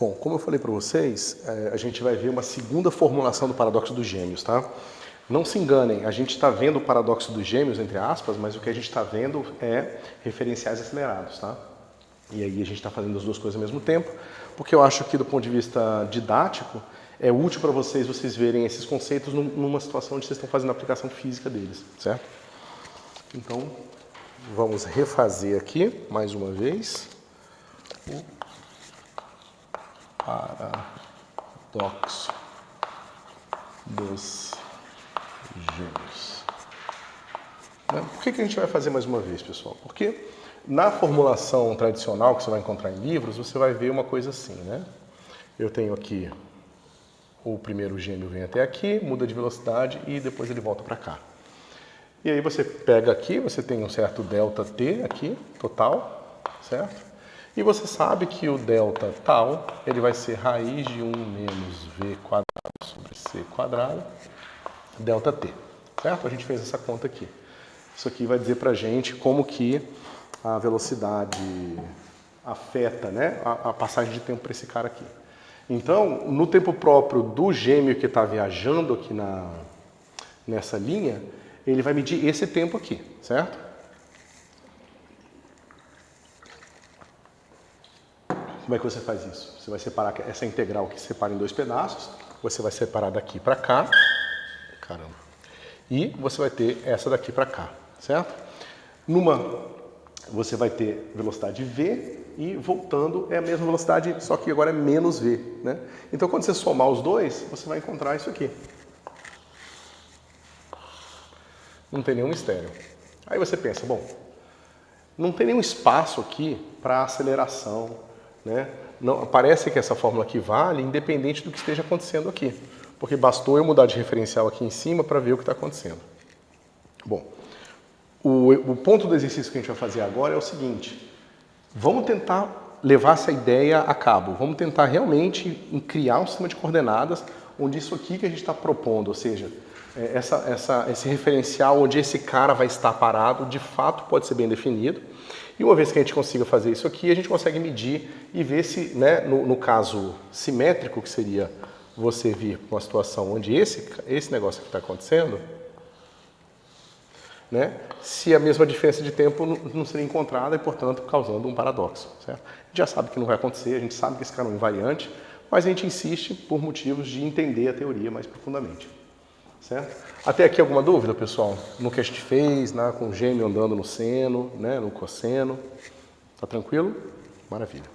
Bom, como eu falei para vocês, a gente vai ver uma segunda formulação do paradoxo dos gêmeos, tá? Não se enganem, a gente está vendo o paradoxo dos gêmeos, entre aspas, mas o que a gente está vendo é referenciais acelerados, tá? E aí a gente está fazendo as duas coisas ao mesmo tempo, porque eu acho que do ponto de vista didático, é útil para vocês verem esses conceitos numa situação onde vocês estão fazendo a aplicação física deles, certo? Então, vamos refazer aqui, mais uma vez, o paradoxo dos gêmeos. Por que a gente vai fazer mais uma vez, pessoal? Porque na formulação tradicional que você vai encontrar em livros, você vai ver uma coisa assim, né? Eu tenho aqui o primeiro gêmeo vem até aqui, muda de velocidade e depois ele volta para cá. E aí você pega aqui, você tem um certo ΔT aqui, total, certo? E você sabe que o delta tal, ele vai ser raiz de 1 menos v quadrado sobre c quadrado, ΔT, certo? A gente fez essa conta aqui. Isso aqui vai dizer pra gente como que a velocidade afeta, né, a passagem de tempo para esse cara aqui. Então, no tempo próprio do gêmeo que está viajando aqui nessa linha, ele vai medir esse tempo aqui, certo? Como é que você faz isso? Você vai separar essa integral que separa em dois pedaços, você vai separar daqui para cá, caramba, e você vai ter essa daqui para cá, certo? Você vai ter velocidade v e voltando é a mesma velocidade, só que agora é menos v, né? Então quando você somar os dois, você vai encontrar isso aqui. Não tem nenhum mistério. Aí você pensa, bom, não tem nenhum espaço aqui para aceleração, né? Não, parece que essa fórmula aqui vale independente do que esteja acontecendo aqui, porque bastou eu mudar de referencial aqui em cima para ver o que está acontecendo. Bom, o ponto do exercício que a gente vai fazer agora é o seguinte: vamos tentar levar essa ideia a cabo, vamos tentar realmente criar um sistema de coordenadas onde isso aqui que a gente está propondo, ou seja, esse referencial onde esse cara vai estar parado, de fato pode ser bem definido. E uma vez que a gente consiga fazer isso aqui, a gente consegue medir e ver se, né, no caso simétrico, que seria você vir para uma situação onde esse negócio aqui está acontecendo, né, se a mesma diferença de tempo não seria encontrada e, portanto, causando um paradoxo, certo? A gente já sabe que não vai acontecer, a gente sabe que esse cara é um invariante, mas a gente insiste por motivos de entender a teoria mais profundamente, certo? Até aqui alguma dúvida, pessoal? No que a gente fez, né, com o gêmeo andando no seno, né, no cosseno? Tá tranquilo? Maravilha.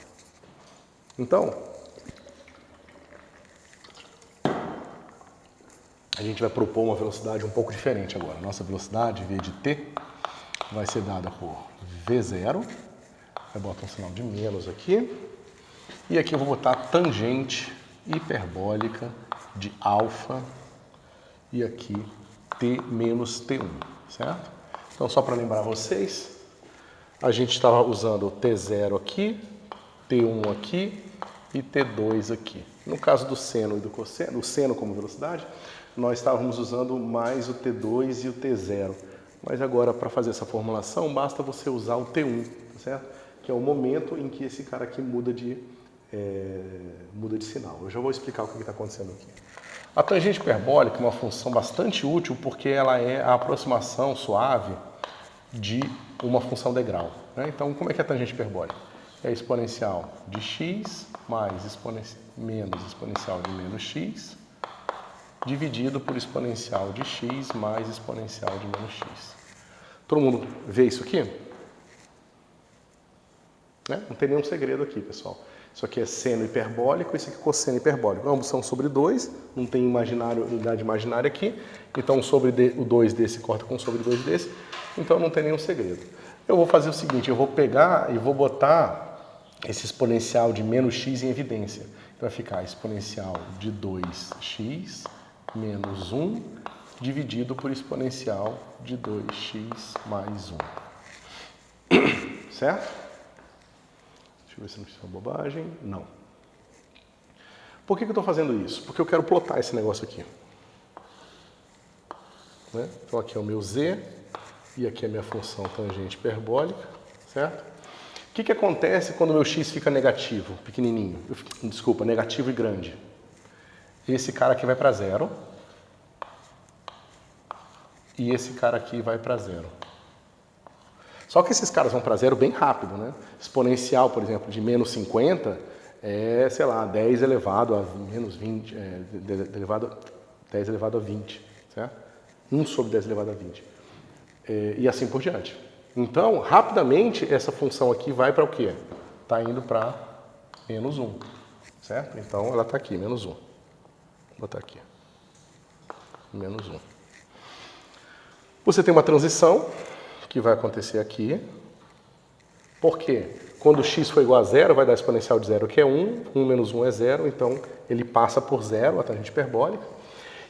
Então, a gente vai propor uma velocidade um pouco diferente agora. Nossa velocidade, v de t, vai ser dada por v0. Vai botar um sinal de menos aqui. E aqui eu vou botar tangente hiperbólica de alfa. E aqui t menos t1, certo? Então, só para lembrar vocês, a gente estava usando o t0 aqui, t1 aqui e t2 aqui. No caso do seno e do cosseno, o seno como velocidade, nós estávamos usando mais o t2 e o t0. Mas agora, para fazer essa formulação, basta você usar o t1, certo? Que é o momento em que esse cara aqui muda de sinal. Eu já vou explicar o que está acontecendo aqui. A tangente hiperbólica é uma função bastante útil porque ela é a aproximação suave de uma função degrau, né? Então, como é que é a tangente hiperbólica? É a exponencial de x mais menos exponencial de menos x dividido por exponencial de x mais exponencial de menos x. Todo mundo vê isso aqui? Né? Não tem nenhum segredo aqui, pessoal. Isso aqui é seno hiperbólico, isso aqui é cosseno hiperbólico. Ambos são sobre 2, não tem unidade imaginária aqui. Então, o 2 desse corta com o sobre 2 desse. Então, não tem nenhum segredo. Eu vou fazer o seguinte, eu vou pegar e vou botar esse exponencial de menos x em evidência. Então, vai ficar exponencial de 2x menos 1 dividido por exponencial de 2x mais 1. Certo? Deixa eu ver se não precisa bobagem. Não. Por que eu estou fazendo isso? Porque eu quero plotar esse negócio aqui. Né? Então aqui é o meu z, e aqui é a minha função tangente hiperbólica, certo? que acontece quando o meu x fica negativo, pequenininho? Desculpa, negativo e grande. Esse cara aqui vai para zero. E esse cara aqui vai para zero. Só que esses caras vão para zero bem rápido, né? Exponencial, por exemplo, de menos 50 é, sei lá, 10 elevado a menos 20, 10 elevado a 20, certo? 1 sobre 10 elevado a 20. E assim por diante. Então, rapidamente, essa função aqui vai para o quê? Está indo para menos 1, certo? Então, ela está aqui, menos 1. Vou botar aqui. Menos 1. Você tem uma transição que vai acontecer aqui. Por quê? Quando x for igual a zero, vai dar exponencial de zero, que é 1. 1 menos 1 é zero, então ele passa por zero, a tangente hiperbólica.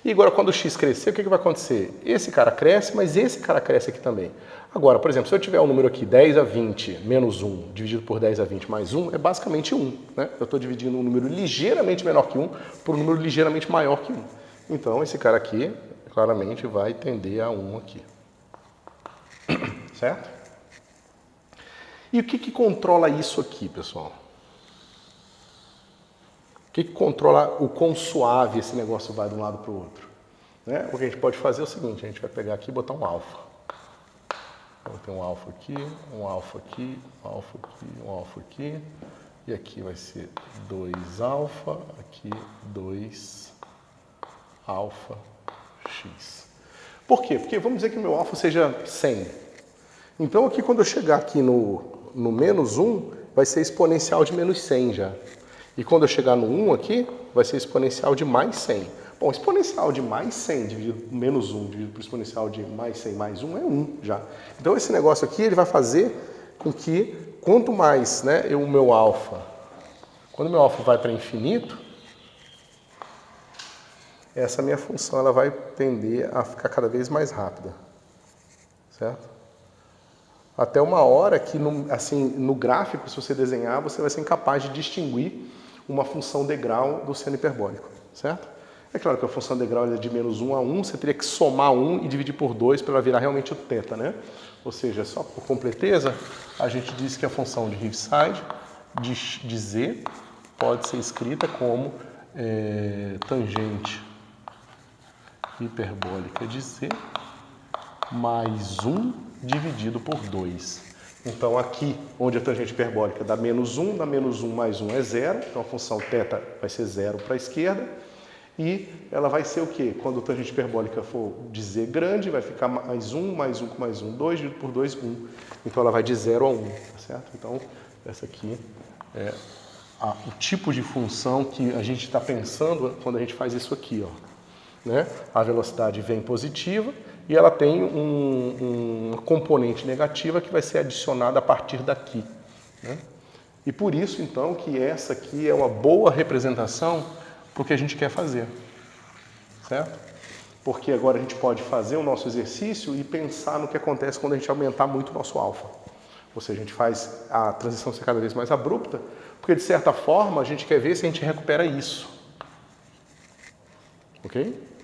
E agora, quando o x crescer, o que vai acontecer? Esse cara cresce, mas esse cara cresce aqui também. Agora, por exemplo, se eu tiver um número aqui 10 a 20 menos 1 dividido por 10 a 20 mais 1, é basicamente 1. Né? Eu estou dividindo um número ligeiramente menor que 1 por um número ligeiramente maior que 1. Então, esse cara aqui, claramente, vai tender a 1 aqui. Certo? E o que controla isso aqui, pessoal? O que controla o quão suave esse negócio vai de um lado para o outro? Né? O que a gente pode fazer é o seguinte, a gente vai pegar aqui e botar um alfa. Então tem um alfa aqui, um alfa aqui, um alfa aqui, um alfa aqui. E aqui vai ser 2 alfa, aqui 2 alfa x. Por quê? Porque vamos dizer que o meu alfa seja 100. Então aqui quando eu chegar aqui no menos 1, vai ser exponencial de menos 100 já. E quando eu chegar no 1 aqui, vai ser exponencial de mais 100. Bom, exponencial de mais 100 dividido por menos 1 dividido por exponencial de mais 100 mais 1 é 1 já. Então esse negócio aqui ele vai fazer com que quanto mais o meu alfa, quando o meu alfa vai para infinito, essa minha função ela vai tender a ficar cada vez mais rápida. Certo? Até uma hora que, no gráfico, se você desenhar, você vai ser incapaz de distinguir uma função degrau do seno hiperbólico, certo? É claro que a função degrau é de menos 1 a 1, você teria que somar 1 e dividir por 2 para ela virar realmente o θ, né? Ou seja, só por completeza, a gente diz que a função de Heaviside, de z, pode ser escrita como tangente hiperbólica de z mais 1 dividido por 2. Então aqui, onde a tangente hiperbólica dá menos 1 mais 1 é zero, então a função θ vai ser zero para a esquerda, e ela vai ser o quê? Quando a tangente hiperbólica for de z grande, vai ficar mais 1 com mais 1, 2 dividido por 2, 1. Então ela vai de 0 a 1, tá certo? Então essa aqui é o tipo de função que a gente está pensando quando a gente faz isso aqui, ó. Né? A velocidade vem positiva, e ela tem uma componente negativa que vai ser adicionada a partir daqui. Né? E por isso, então, que essa aqui é uma boa representação para o que a gente quer fazer. Certo? Porque agora a gente pode fazer o nosso exercício e pensar no que acontece quando a gente aumentar muito o nosso alfa. Ou seja, a gente faz a transição ser cada vez mais abrupta, porque de certa forma a gente quer ver se a gente recupera isso. Ok?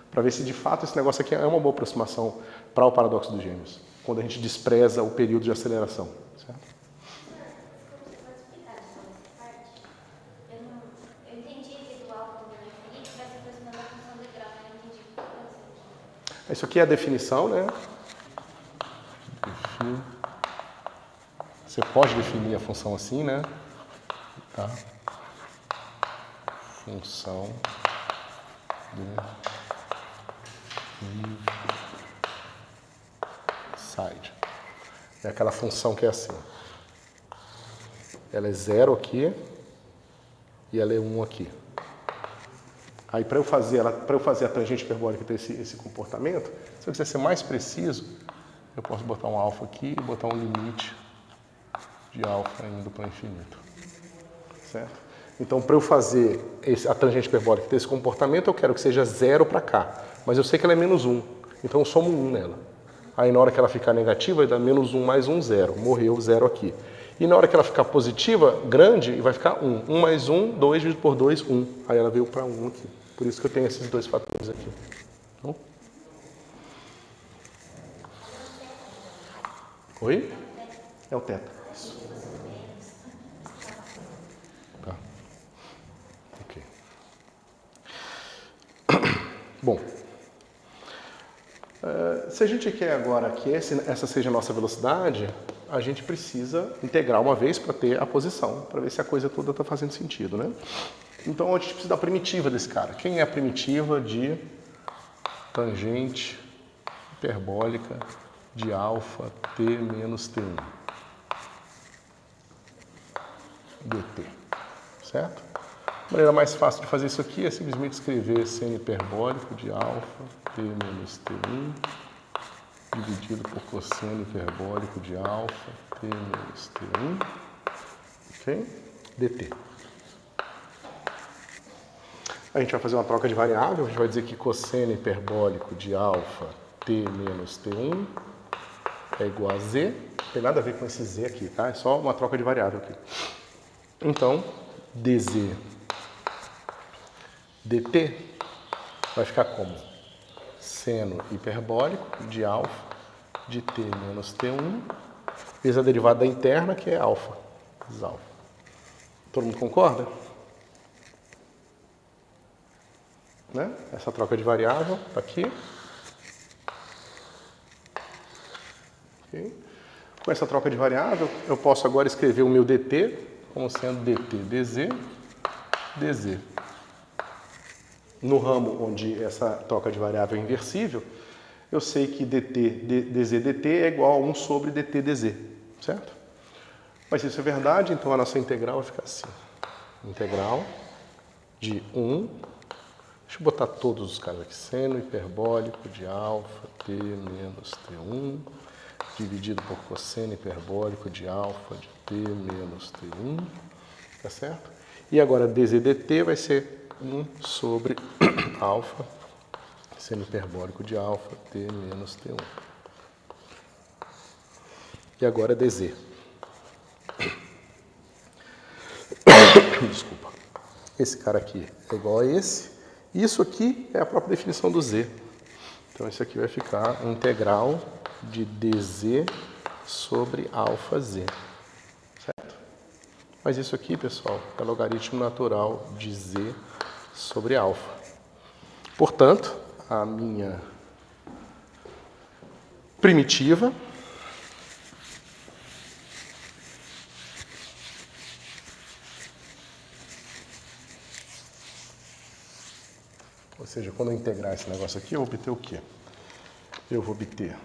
Para ver se de fato esse negócio aqui é uma boa aproximação para o paradoxo dos gêmeos, quando a gente despreza o período de aceleração. Certo? Você pode explicar só essa parte? Eu entendi que do alfa do infinito vai se aproximando da função degrau, mas eu entendi o que aconteceu aqui. Isso aqui é a definição, né? Você pode definir a função assim, né? Tá? Função de side. É aquela função que é assim. Ela é 0 aqui e ela é 1 aqui. Aí para eu fazer a tangente hiperbólica ter esse comportamento, se eu quiser ser mais preciso, eu posso botar um alfa aqui e botar um limite de alfa indo para o infinito. Certo? Então, para eu fazer a tangente hiperbólica ter esse comportamento, eu quero que seja 0 para cá. Mas eu sei que ela é menos 1, então eu somo 1 nela. Aí na hora que ela ficar negativa, vai dar menos 1 mais 1, 0. Morreu 0 aqui. E na hora que ela ficar positiva, grande, vai ficar 1. 1 mais 1, 2 dividido por 2, 1. Aí ela veio para 1 aqui. Por isso que eu tenho esses dois fatores aqui. Então, oi? É o θ. Isso. Bom, se a gente quer agora que essa seja a nossa velocidade, a gente precisa integrar uma vez para ter a posição, para ver se a coisa toda está fazendo sentido, né? Então a gente precisa da primitiva desse cara. Quem é a primitiva de tangente hiperbólica de alfa t menos t1? dt, certo? A maneira mais fácil de fazer isso aqui é simplesmente escrever seno hiperbólico de alfa t menos t1 dividido por cosseno hiperbólico de alfa t menos t1, ok? dt. A gente vai fazer uma troca de variável, a gente vai dizer que cosseno hiperbólico de alfa t menos t1 é igual a z. Não tem nada a ver com esse z aqui, tá? É só uma troca de variável aqui. Então, dz dt vai ficar como? Seno hiperbólico de alfa de t menos t1 vezes a derivada da interna, que é alfa, vezes alfa. Todo mundo concorda? Né? Essa troca de variável está aqui. Okay. Com essa troca de variável, eu posso agora escrever o meu dt como sendo dt dz. No ramo onde essa troca de variável é inversível, eu sei que dz dt é igual a 1 sobre dt dz, certo? Mas se isso é verdade, então a nossa integral vai ficar assim. Integral de 1, deixa eu botar todos os caras aqui, seno hiperbólico de alfa t menos t1, dividido por cosseno hiperbólico de alfa de t menos t1, tá certo? E agora dz dt vai ser 1 sobre alfa, seno hiperbólico de alfa t menos t1. E agora dz. Desculpa. Esse cara aqui é igual a esse. Isso aqui é a própria definição do z. Então isso aqui vai ficar integral de dz sobre alfa z. Certo? Mas isso aqui, pessoal, é logaritmo natural de z sobre alfa. Portanto, a minha primitiva ou seja, quando eu integrar esse negócio aqui, eu vou obter o quê? Eu vou obter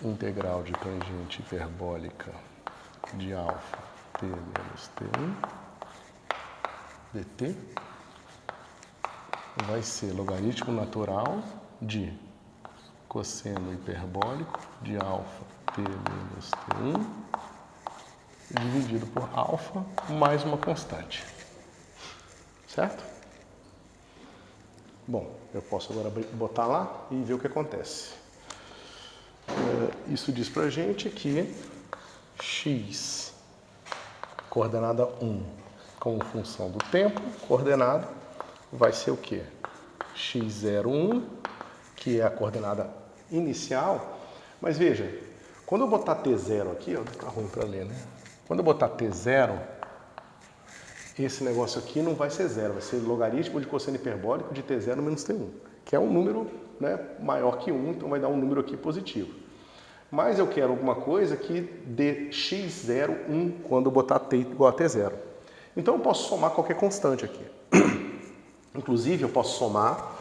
integral de tangente hiperbólica de alfa t menos t1 dt vai ser logaritmo natural de cosseno hiperbólico de alfa t menos t1 dividido por alfa mais uma constante. Certo? Bom, eu posso agora botar lá e ver o que acontece. Isso diz pra gente que x, coordenada 1, como função do tempo, coordenada vai ser o quê? x01, que é a coordenada inicial. Mas veja, quando eu botar t0 aqui, ó, tá ruim para ler, né? Quando eu botar t0, esse negócio aqui não vai ser zero, vai ser logaritmo de cosseno hiperbólico de t0 menos t1, que é um número, né, maior que 1, então vai dar um número aqui positivo. Mas eu quero alguma coisa que dê x01 quando eu botar t igual a t0. Então eu posso somar qualquer constante aqui. Inclusive eu posso somar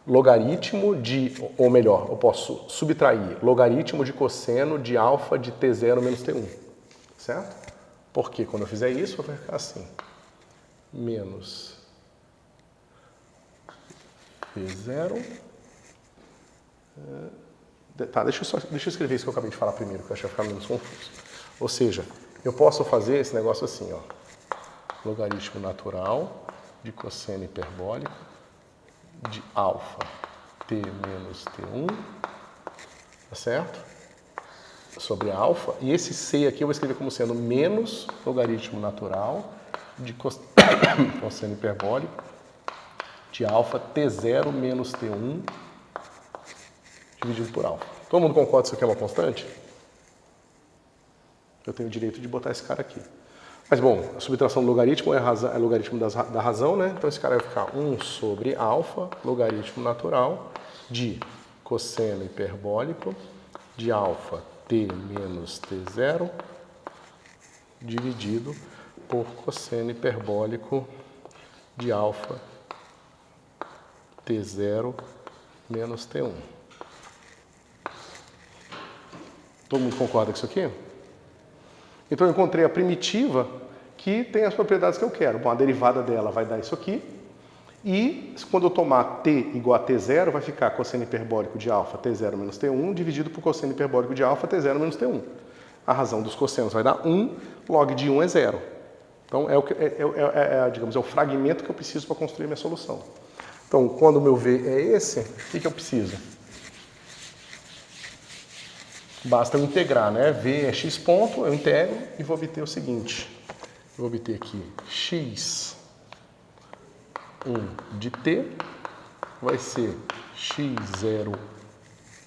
logaritmo de, ou melhor, eu posso subtrair logaritmo de cosseno de alfa de t0 menos t1, certo? Porque quando eu fizer isso, vai ficar assim. Menos V0. Tá, deixa eu escrever isso que eu acabei de falar primeiro, que eu acho que vai ficar menos confuso. Ou seja, eu posso fazer esse negócio assim, ó. Logaritmo natural de cosseno hiperbólico de alfa t menos t1, tá certo? Sobre alfa. E esse c aqui eu vou escrever como sendo menos logaritmo natural de cosseno hiperbólico de alfa t0 menos t1 dividido por alfa. Todo mundo concorda que isso aqui é uma constante? Eu tenho o direito de botar esse cara aqui. Mas, bom, a subtração do logaritmo é logaritmo da razão, né? Então, esse cara vai ficar 1 sobre alfa, logaritmo natural, de cosseno hiperbólico de alfa t menos t0, dividido por cosseno hiperbólico de alfa t0 menos t1. Todo mundo concorda com isso aqui? Então eu encontrei a primitiva que tem as propriedades que eu quero. Bom, a derivada dela vai dar isso aqui. E quando eu tomar t igual a t0, vai ficar cosseno hiperbólico de alfa t0 menos t1 dividido por cosseno hiperbólico de alfa t0 menos t1. A razão dos cossenos vai dar 1, log de 1 é 0. Então digamos, é o fragmento que eu preciso para construir a minha solução. Então, quando o meu v é esse, o que eu preciso? Basta eu integrar, né? V é x ponto, eu integro e vou obter o seguinte. Eu vou obter aqui x1 de t vai ser x01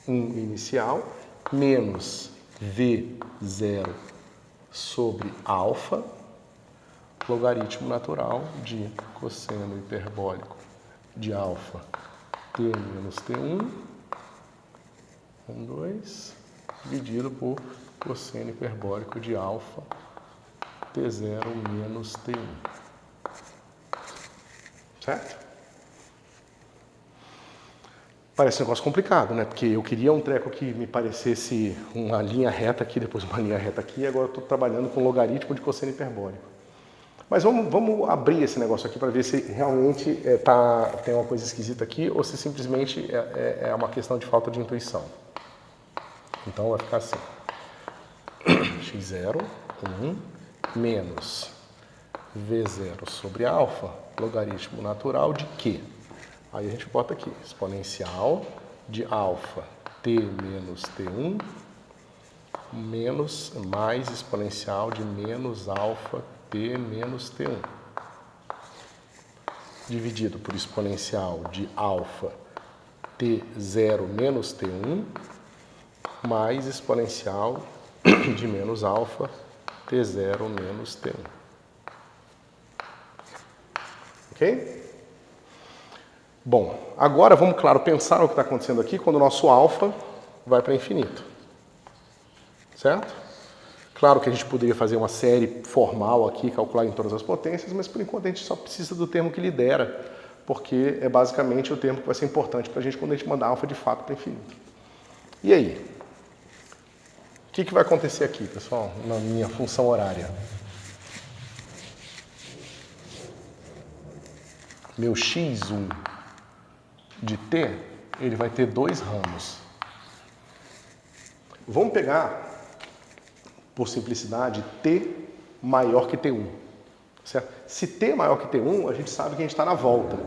inicial menos v0 sobre alfa, logaritmo natural de cosseno hiperbólico de alfa t menos t1, 2, dividido por cosseno hiperbólico de alfa t0 menos t1. Certo? Parece um negócio complicado, né? Porque eu queria um treco que me parecesse uma linha reta aqui, depois uma linha reta aqui, e agora eu estou trabalhando com logaritmo de cosseno hiperbólico. Mas vamos abrir esse negócio aqui para ver se realmente tem uma coisa esquisita aqui ou se simplesmente é uma questão de falta de intuição. Então vai ficar assim. x0, 1, menos v0 sobre alfa, logaritmo natural de quê? Aí a gente bota aqui, exponencial de alfa t menos t1 menos mais exponencial de menos alfa t menos t1 dividido por exponencial de alfa t0 menos t1 mais exponencial de menos alfa t0 menos t1. Ok? Bom, agora vamos, claro, pensar no que está acontecendo aqui quando o nosso alfa vai para infinito. Certo? Claro que a gente poderia fazer uma série formal aqui, calcular em todas as potências, mas por enquanto a gente só precisa do termo que lidera, porque é basicamente o termo que vai ser importante para a gente quando a gente mandar alfa de fato para infinito. E aí? O que vai acontecer aqui, pessoal, na minha função horária? Meu x1 de t, ele vai ter 2 ramos. Vamos pegar, por simplicidade, t maior que t1. Certo? Se t é maior que t1, a gente sabe que a gente está na volta.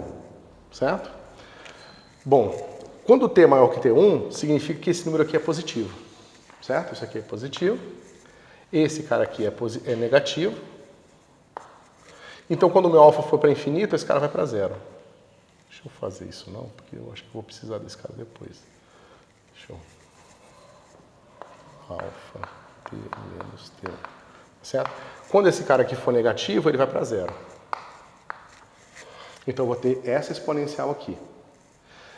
Certo? Bom, quando t é maior que t1, significa que esse número aqui é positivo. Certo? Isso aqui é positivo. Esse cara aqui é negativo. Então, quando o meu alfa for para infinito, esse cara vai para 0. Deixa eu fazer isso não, porque eu acho que vou precisar desse cara depois. Deixa eu... alfa t menos t1. Certo? Quando esse cara aqui for negativo, ele vai para 0. Então, eu vou ter essa exponencial aqui.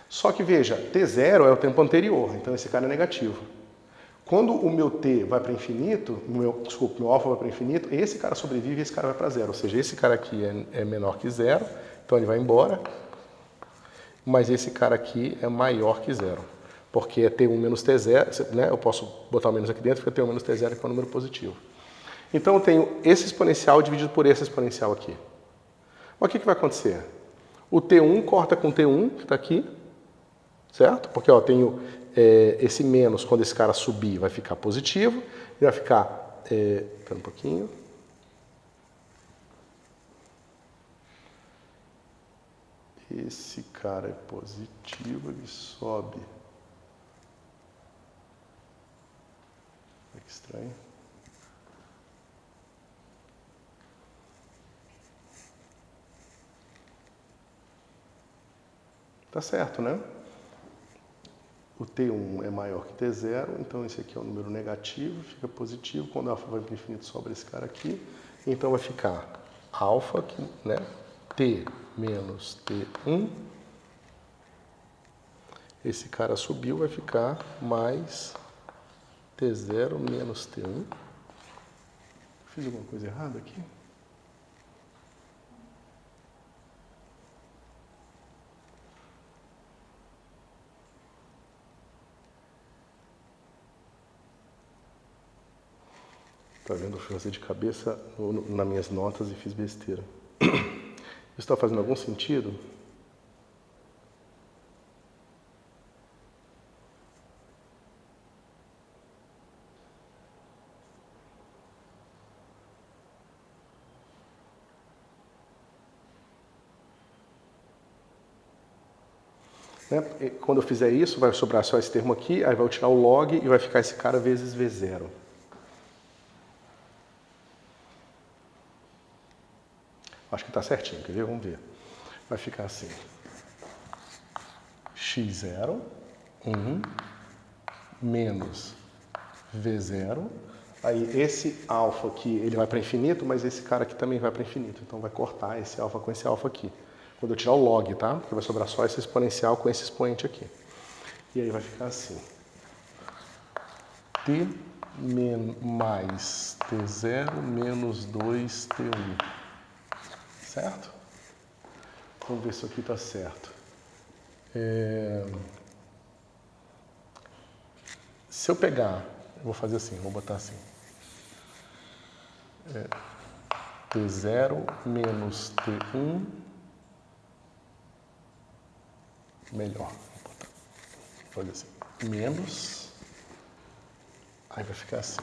Só que, veja, t0 é o tempo anterior, então esse cara é negativo. Quando o meu t vai para infinito, meu alfa vai para infinito, esse cara sobrevive e esse cara vai para 0. Ou seja, esse cara aqui é menor que 0, então ele vai embora. Mas esse cara aqui é maior que 0. Porque é t1 menos t0, né? Eu posso botar o menos aqui dentro, fica t1 menos t0, que é um número positivo. Então eu tenho esse exponencial dividido por esse exponencial aqui. Mas o que vai acontecer? O t1 corta com o t1, que está aqui, certo? Porque ó, eu tenho esse menos, quando esse cara subir, vai ficar positivo, e vai ficar... espera um pouquinho. Esse cara é positivo, ele sobe. Que estranho. Tá certo, né? O T1 é maior que T0, então esse aqui é um número negativo, fica positivo. Quando o alfa vai para o infinito, sobra esse cara aqui. Então vai ficar alfa, né? T menos T1. Esse cara subiu, vai ficar mais T0 menos T1. Fiz alguma coisa errada aqui? Tá vendo? Eu fui fazer de cabeça nas minhas notas e fiz besteira. Isso está fazendo algum sentido? Né? Quando eu fizer isso, vai sobrar só esse termo aqui, aí vai tirar o log e vai ficar esse cara vezes V0. Acho que está certinho, quer ver? Vamos ver. Vai ficar assim. x0, 1, menos V0. Aí esse alfa aqui, ele vai para infinito, mas esse cara aqui também vai para infinito. Então vai cortar esse alfa com esse alfa aqui. Quando eu tirar o log, tá? Porque vai sobrar só esse exponencial com esse expoente aqui. E aí vai ficar assim. T mais T0 menos 2T1. Certo? Vamos ver se isso aqui está certo. Se eu pegar, eu vou fazer assim, vou botar assim. T0 menos T1 melhor. Olha assim, menos, aí vai ficar assim,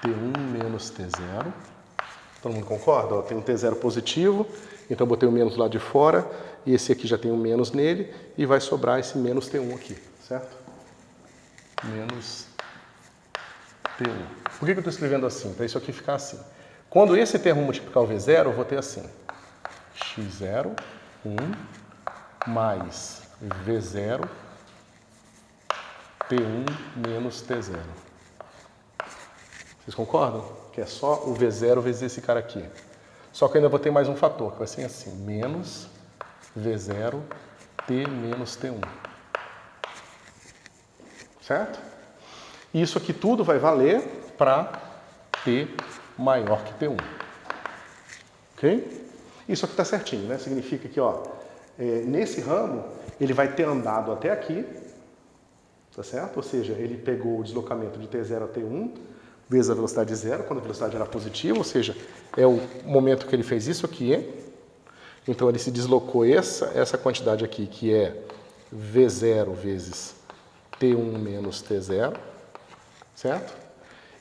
T1 menos T0. Todo mundo concorda? Ó, tem um T0 positivo, então eu botei o menos lá de fora, e esse aqui já tem um menos nele, e vai sobrar esse menos T1 aqui, certo? Menos T1. Por que eu estou escrevendo assim? Para isso aqui ficar assim. Quando esse termo multiplicar o V0, eu vou ter assim, x0, 1, mais V0, T1 menos T0. Vocês concordam? Que é só o V0 vezes esse cara aqui. Só que eu ainda vou ter mais um fator, que vai ser assim, menos V0, T menos T1. Certo? E isso aqui tudo vai valer para T maior que T1. Ok? Isso aqui está certinho, né? Significa que, ó, nesse ramo, ele vai ter andado até aqui, tá certo? Ou seja, ele pegou o deslocamento de T0 a T1, vezes a velocidade zero, quando a velocidade era positiva, ou seja, é o momento que ele fez isso aqui. Então ele se deslocou essa quantidade aqui, que é V0 vezes T1 menos T0, certo?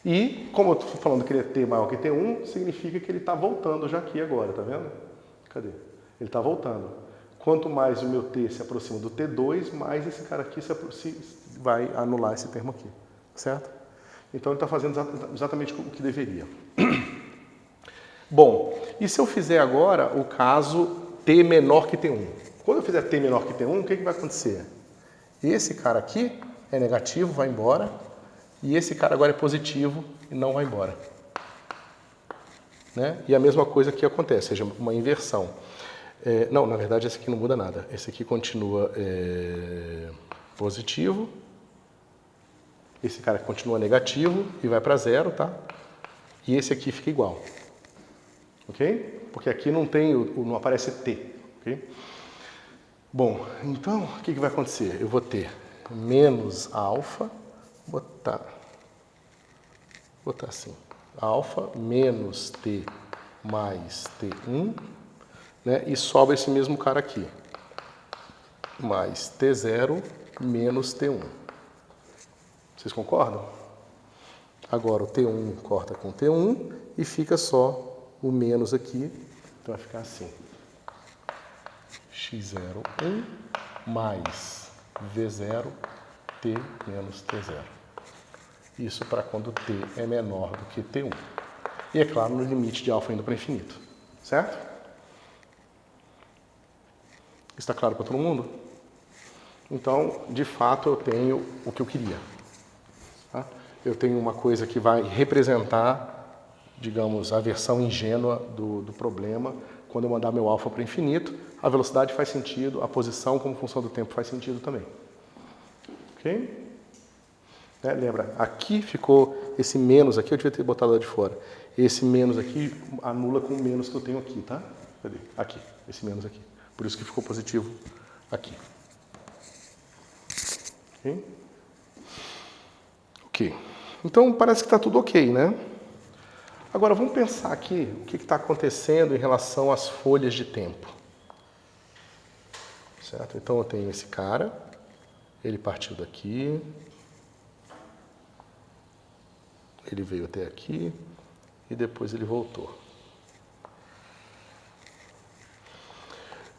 E, como eu estou falando que ele é T maior que T1, significa que ele está voltando já aqui agora, tá vendo? Cadê? Ele está voltando. Quanto mais o meu T se aproxima do T2, mais esse cara aqui vai anular esse termo aqui, certo? Então ele está fazendo exatamente o que deveria. Bom, e se eu fizer agora o caso T menor que T1? Quando eu fizer T menor que T1, o que vai acontecer? Esse cara aqui é negativo, vai embora, e esse cara agora é positivo e não vai embora. Né? E a mesma coisa aqui acontece, ou seja, uma inversão. Não, na verdade esse aqui não muda nada. Esse aqui continua positivo. Esse cara continua negativo e vai para zero, tá? E esse aqui fica igual. Ok? Porque aqui não aparece T. Ok? Bom, então o que vai acontecer? Eu vou ter menos alfa, botar assim, alfa menos T mais T1, né? E sobra esse mesmo cara aqui, mais T0 menos T1. Vocês concordam? Agora o T1 corta com T1 e fica só o menos aqui. Então vai ficar assim. x0, 1 mais V0, T menos T0. Isso para quando T é menor do que T1. E é claro, no limite de alfa indo para infinito. Certo? Está claro para todo mundo? Então, de fato, eu tenho o que eu queria. Eu tenho uma coisa que vai representar digamos, a versão ingênua do problema. Quando eu mandar meu alfa para o infinito, a velocidade faz sentido, a posição como função do tempo faz sentido também. Ok? Lembra, aqui ficou esse menos aqui, eu devia ter botado lá de fora. Esse menos aqui anula com o menos que eu tenho aqui, tá? Cadê? Aqui, esse menos aqui. Por isso que ficou positivo aqui. Ok? Ok. Então parece que está tudo ok, né? Agora vamos pensar aqui o que está acontecendo em relação às folhas de tempo. Certo? Então eu tenho esse cara, ele partiu daqui, ele veio até aqui e depois ele voltou.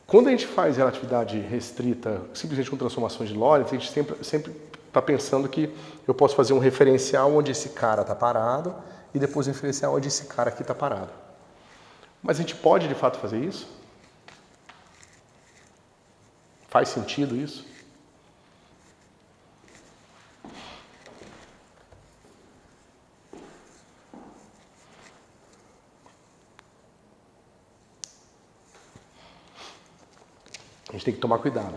Quando a gente faz relatividade restrita simplesmente com transformações de Lorentz, a gente sempre está pensando que eu posso fazer um referencial onde esse cara está parado e depois um referencial onde esse cara aqui está parado. Mas a gente pode de fato fazer isso? Faz sentido isso? A gente tem que tomar cuidado,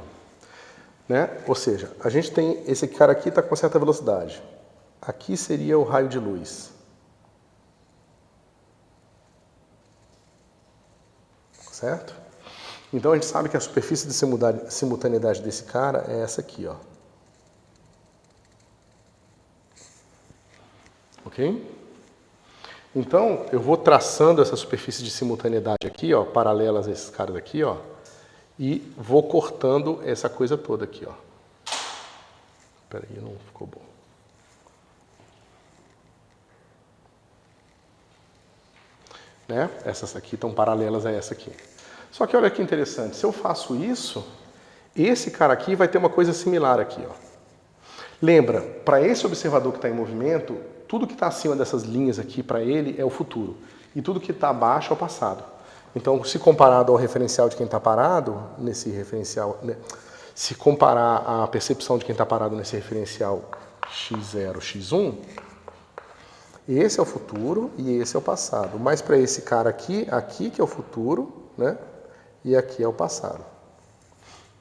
né? Ou seja, a gente tem esse cara aqui está com certa velocidade. Aqui seria o raio de luz. Certo? Então a gente sabe que a superfície de simultaneidade desse cara é essa aqui, ó. Ok? Então eu vou traçando essa superfície de simultaneidade aqui, ó, paralelas a esses caras aqui, ó, e vou cortando essa coisa toda aqui, ó. Espera aí, não ficou bom. Né? Essas aqui estão paralelas a essa aqui. Só que olha que interessante, se eu faço isso, esse cara aqui vai ter uma coisa similar aqui, ó. Lembra, para esse observador que está em movimento, tudo que está acima dessas linhas aqui para ele é o futuro, e tudo que está abaixo é o passado. Então, se comparado ao referencial de quem está parado, nesse referencial, né, se comparar a percepção de quem está parado nesse referencial x0, x1, esse é o futuro e esse é o passado. Mas para esse cara aqui, aqui que é o futuro, né? E aqui é o passado.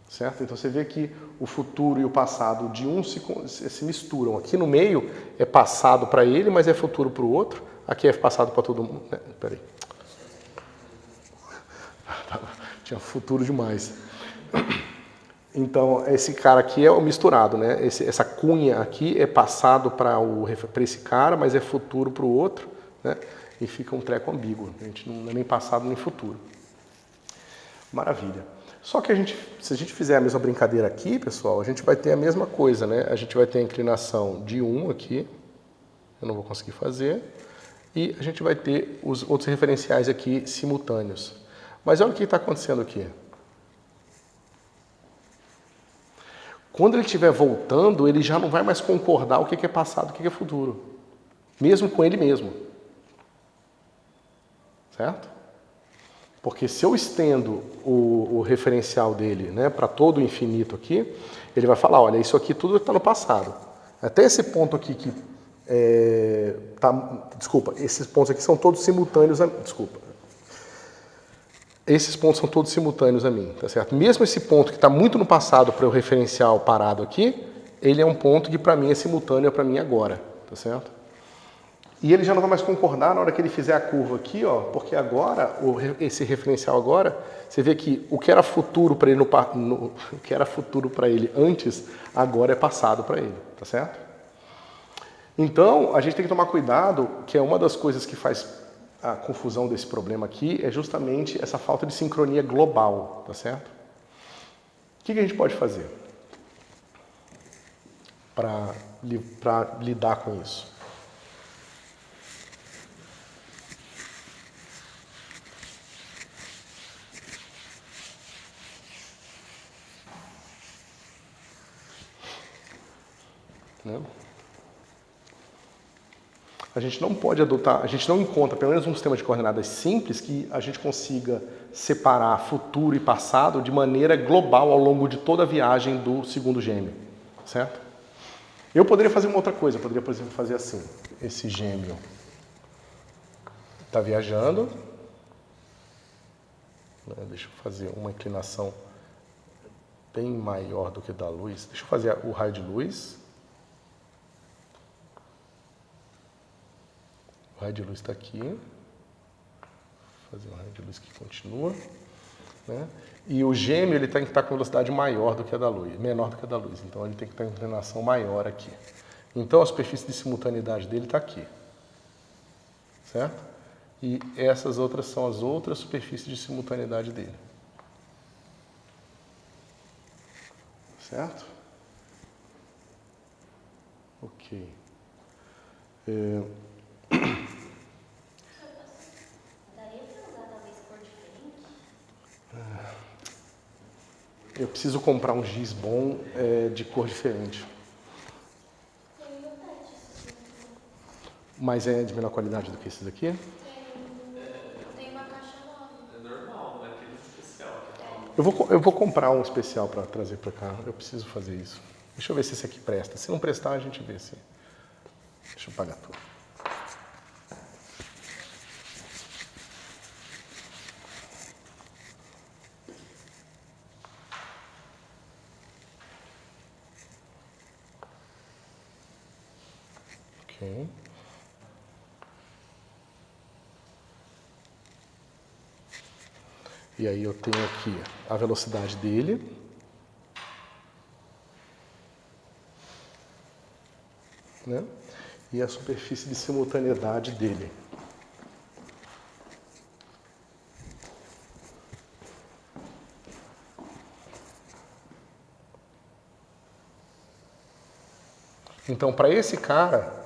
Certo? Então você vê que o futuro e o passado de um se misturam. Aqui no meio é passado para ele, mas é futuro para o outro. Aqui é passado para todo mundo. Peraí. Tinha futuro demais. Então, esse cara aqui é o misturado, né? Essa cunha aqui é passado para esse cara, mas é futuro para o outro, né? E fica um treco ambíguo. A gente não é nem passado nem futuro. Maravilha. Só que se a gente fizer a mesma brincadeira aqui, pessoal, a gente vai ter a mesma coisa, né? A gente vai ter a inclinação de 1 aqui, eu não vou conseguir fazer, e a gente vai ter os outros referenciais aqui simultâneos. Mas olha o que está acontecendo aqui. Quando ele estiver voltando, ele já não vai mais concordar o que é passado e o que é futuro. Mesmo com ele mesmo. Certo? Porque se eu estendo o referencial dele, né, para todo o infinito aqui, ele vai falar, olha, isso aqui tudo está no passado. Até esse ponto aqui que... desculpa, esses pontos aqui são todos simultâneos a... Desculpa. Esses pontos são todos simultâneos a mim, tá certo? Mesmo esse ponto que está muito no passado para o referencial parado aqui, ele é um ponto que para mim é simultâneo para mim agora, tá certo? E ele já não vai mais concordar na hora que ele fizer a curva aqui, ó, porque agora, esse referencial agora, você vê que o que era futuro para ele o que era futuro para ele antes, agora é passado para ele, tá certo? Então, a gente tem que tomar cuidado, que é uma das coisas que faz a confusão desse problema aqui, é justamente essa falta de sincronia global, tá certo? O que a gente pode fazer para lidar com isso? Né? A gente não pode adotar, a gente não encontra pelo menos um sistema de coordenadas simples que a gente consiga separar futuro e passado de maneira global ao longo de toda a viagem do segundo gêmeo, certo? Eu poderia fazer uma outra coisa, eu poderia, por exemplo, fazer assim, esse gêmeo está viajando. Deixa eu fazer uma inclinação bem maior do que da luz. Deixa eu fazer o raio de luz. O raio de luz está aqui. Vou fazer um raio de luz que continua. Né? E o gêmeo ele tem que estar com velocidade maior do que a da luz, menor do que a da luz. Então ele tem que estar com inclinação maior aqui. Então a superfície de simultaneidade dele está aqui. Certo? E essas outras são as outras superfícies de simultaneidade dele. Certo? Ok. Daria para usar talvez cor diferente? Eu preciso comprar um giz bom de cor diferente. Tem meu pet, esse Mas é de menor qualidade do que esses aqui? tem uma caixa nova. É normal, não é aquele especial. Eu vou comprar um especial para trazer para cá. Eu preciso fazer isso. Deixa eu ver se esse aqui presta. Se não prestar, a gente vê se... Deixa eu pagar tudo. Ok. E aí eu tenho aqui a velocidade dele. Né? E a superfície de simultaneidade dele. Então, para esse cara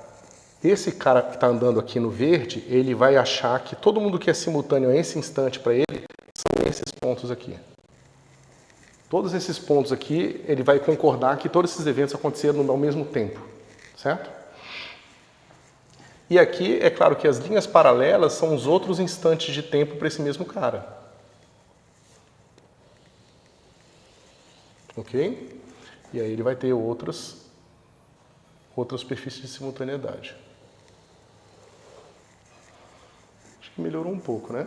que está andando aqui no verde, ele vai achar que todo mundo que é simultâneo a esse instante para ele são esses pontos aqui. Todos esses pontos aqui, ele vai concordar que todos esses eventos aconteceram ao mesmo tempo, certo? E aqui, é claro que as linhas paralelas são os outros instantes de tempo para esse mesmo cara. Ok? E aí ele vai ter outras superfícies de simultaneidade. Acho que melhorou um pouco, né?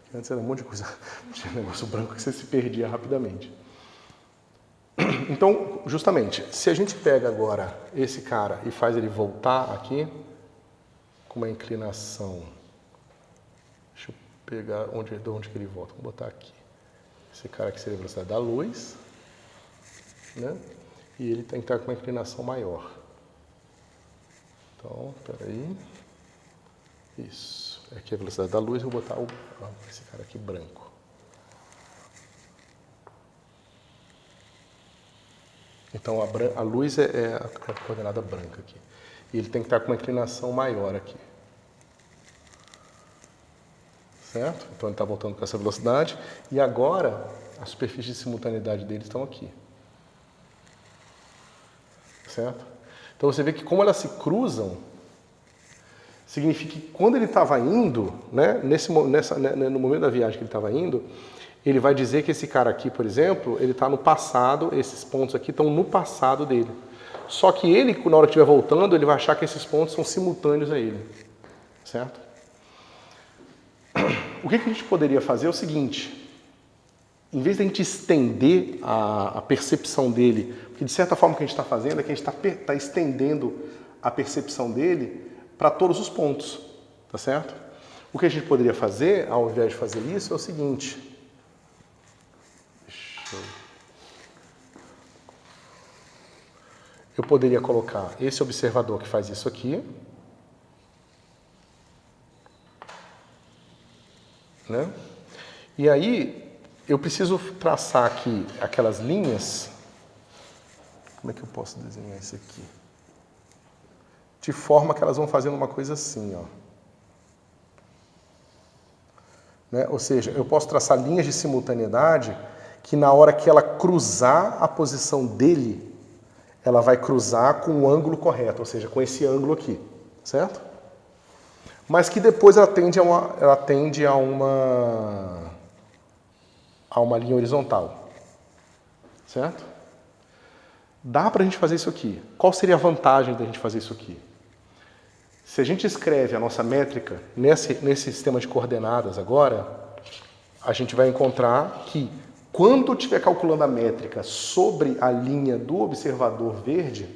Porque antes era um monte de coisa, tinha um negócio branco que você se perdia rapidamente. Então, justamente, se a gente pega agora esse cara e faz ele voltar aqui, com uma inclinação, deixa eu pegar de onde que ele volta, vou botar aqui. Esse cara aqui seria a velocidade da luz, né? E ele tem que estar com uma inclinação maior. Então, peraí. Isso. Aqui é a velocidade da luz, eu vou botar esse cara aqui branco. Então, a luz é a coordenada branca aqui. E ele tem que estar com uma inclinação maior aqui. Certo? Então, ele está voltando com essa velocidade. E agora, as superfícies de simultaneidade dele estão aqui. Certo? Então, você vê que como elas se cruzam, significa que quando ele estava indo, né, no momento da viagem que ele estava indo, ele vai dizer que esse cara aqui, por exemplo, ele está no passado, esses pontos aqui estão no passado dele. Só que ele, na hora que estiver voltando, ele vai achar que esses pontos são simultâneos a ele. Certo? O que a gente poderia fazer é o seguinte. Em vez de a gente estender a percepção dele, porque de certa forma o que a gente está fazendo é que a gente está estendendo a percepção dele para todos os pontos. Tá certo? O que a gente poderia fazer, ao invés de fazer isso, é o seguinte. Eu poderia colocar esse observador que faz isso aqui, né? E aí eu preciso traçar aqui aquelas linhas. Como é que eu posso desenhar isso aqui? De forma que elas vão fazendo uma coisa assim, ó. Né? Ou seja, eu posso traçar linhas de simultaneidade que na hora que ela cruzar a posição dele, ela vai cruzar com o ângulo correto, ou seja, com esse ângulo aqui, certo? Mas que depois ela tende a uma linha horizontal, certo? Dá para a gente fazer isso aqui. Qual seria a vantagem da gente fazer isso aqui? Se a gente escreve a nossa métrica nesse sistema de coordenadas agora, a gente vai encontrar que quando estiver calculando a métrica sobre a linha do observador verde,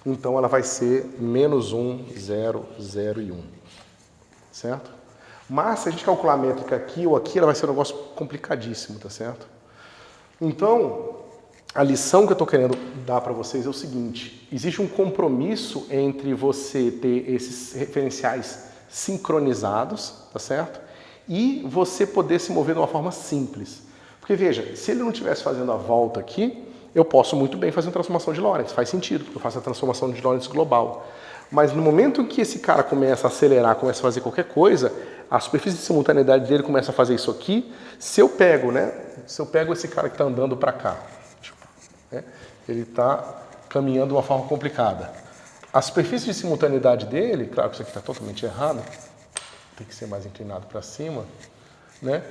então ela vai ser menos 1, 0, 0 e 1. Certo? Mas se a gente calcular a métrica aqui ou aqui, ela vai ser um negócio complicadíssimo, tá certo? Então, a lição que eu estou querendo dar para vocês é o seguinte: existe um compromisso entre você ter esses referenciais sincronizados, tá certo? E você poder se mover de uma forma simples. Porque veja, se ele não estivesse fazendo a volta aqui, eu posso muito bem fazer uma transformação de Lorentz, faz sentido, porque eu faço a transformação de Lorentz global. Mas no momento em que esse cara começa a acelerar, começa a fazer qualquer coisa, a superfície de simultaneidade dele começa a fazer isso aqui. Se eu pego esse cara que está andando para cá, né, ele está caminhando de uma forma complicada. A superfície de simultaneidade dele, claro que isso aqui está totalmente errado, tem que ser mais inclinado para cima, né?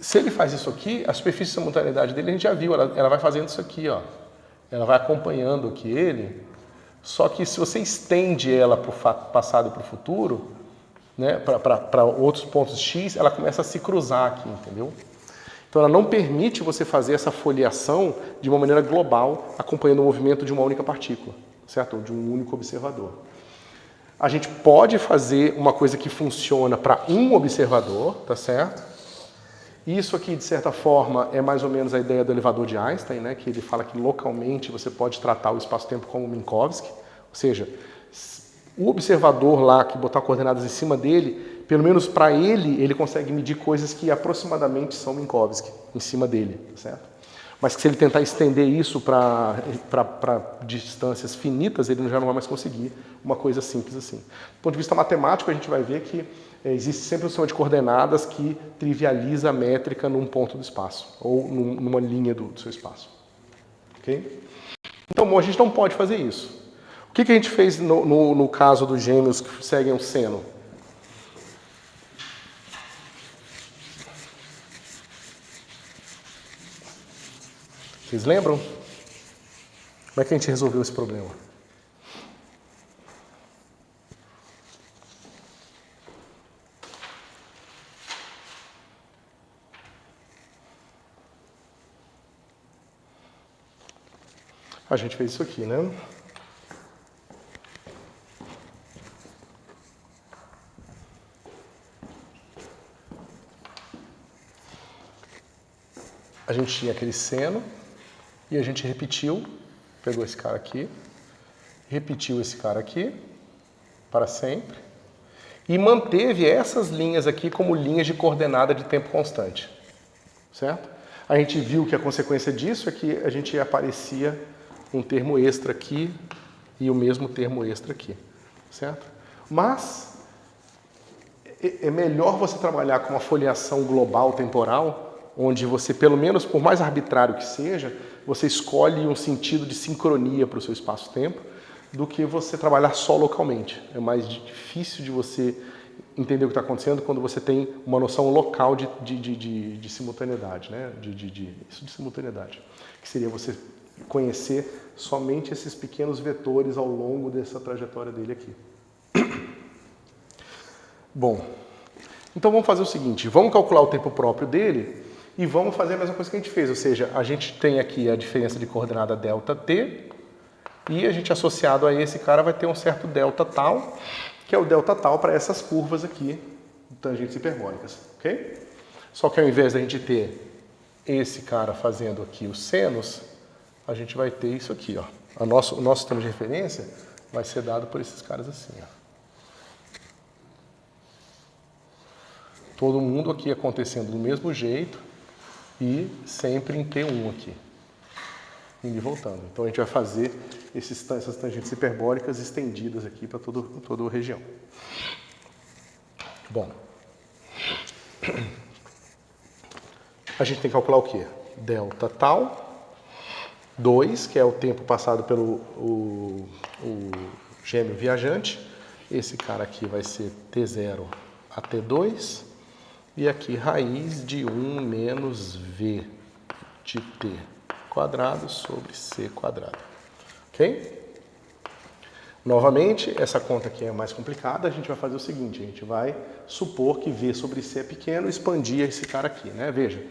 Se ele faz isso aqui, a superfície de simultaneidade dele a gente já viu, ela vai fazendo isso aqui, ó. Ela vai acompanhando aqui ele, só que se você estende ela para o passado e para o futuro, né, para outros pontos X, ela começa a se cruzar aqui, entendeu? Então ela não permite você fazer essa foliação de uma maneira global, acompanhando o movimento de uma única partícula, certo? Ou de um único observador. A gente pode fazer uma coisa que funciona para um observador, tá certo? Isso aqui, de certa forma, é mais ou menos a ideia do elevador de Einstein, né? Que ele fala que localmente você pode tratar o espaço-tempo como Minkowski, ou seja, o observador lá que botar coordenadas em cima dele, pelo menos para ele consegue medir coisas que aproximadamente são Minkowski em cima dele, certo? Mas que se ele tentar estender isso para distâncias finitas, ele já não vai mais conseguir uma coisa simples assim. Do ponto de vista matemático, a gente vai ver que existe sempre um sistema de coordenadas que trivializa a métrica num ponto do espaço, ou numa linha do seu espaço. Ok? Então, bom, a gente não pode fazer isso. O que a gente fez no caso dos gêmeos que seguem o seno? Vocês lembram? Como é que a gente resolveu esse problema? A gente fez isso aqui, né? A gente tinha aquele seno e a gente repetiu, pegou esse cara aqui, repetiu esse cara aqui para sempre e manteve essas linhas aqui como linhas de coordenada de tempo constante, certo? A gente viu que a consequência disso é que a gente aparecia um termo extra aqui e o mesmo termo extra aqui, certo? Mas é melhor você trabalhar com uma foliação global temporal, onde você, pelo menos, por mais arbitrário que seja, você escolhe um sentido de sincronia para o seu espaço-tempo, do que você trabalhar só localmente. É mais difícil de você entender o que está acontecendo quando você tem uma noção local de simultaneidade, né? Isso de simultaneidade, que seria você conhecer somente esses pequenos vetores ao longo dessa trajetória dele aqui. Bom, então vamos fazer o seguinte, vamos calcular o tempo próprio dele e vamos fazer a mesma coisa que a gente fez, ou seja, a gente tem aqui a diferença de coordenada ΔT e a gente associado a esse cara vai ter um certo delta tal, que é o delta tal para essas curvas aqui, tangentes hiperbólicas, ok? Só que ao invés da gente ter esse cara fazendo aqui os senos, a gente vai ter isso aqui, ó. O nosso sistema de referência vai ser dado por esses caras assim, ó. Todo mundo aqui acontecendo do mesmo jeito e sempre em T1 aqui, indo e voltando. Então a gente vai fazer essas tangentes hiperbólicas estendidas aqui para toda a região. Bom, a gente tem que calcular o quê? Delta tal, 2, que é o tempo passado pelo o gêmeo viajante. Esse cara aqui vai ser T0 a T2. E aqui raiz de 1 menos V de T quadrado sobre C quadrado. Ok? Novamente, essa conta aqui é mais complicada, a gente vai fazer o seguinte, a gente vai supor que V sobre C é pequeno e expandir esse cara aqui, né? Veja,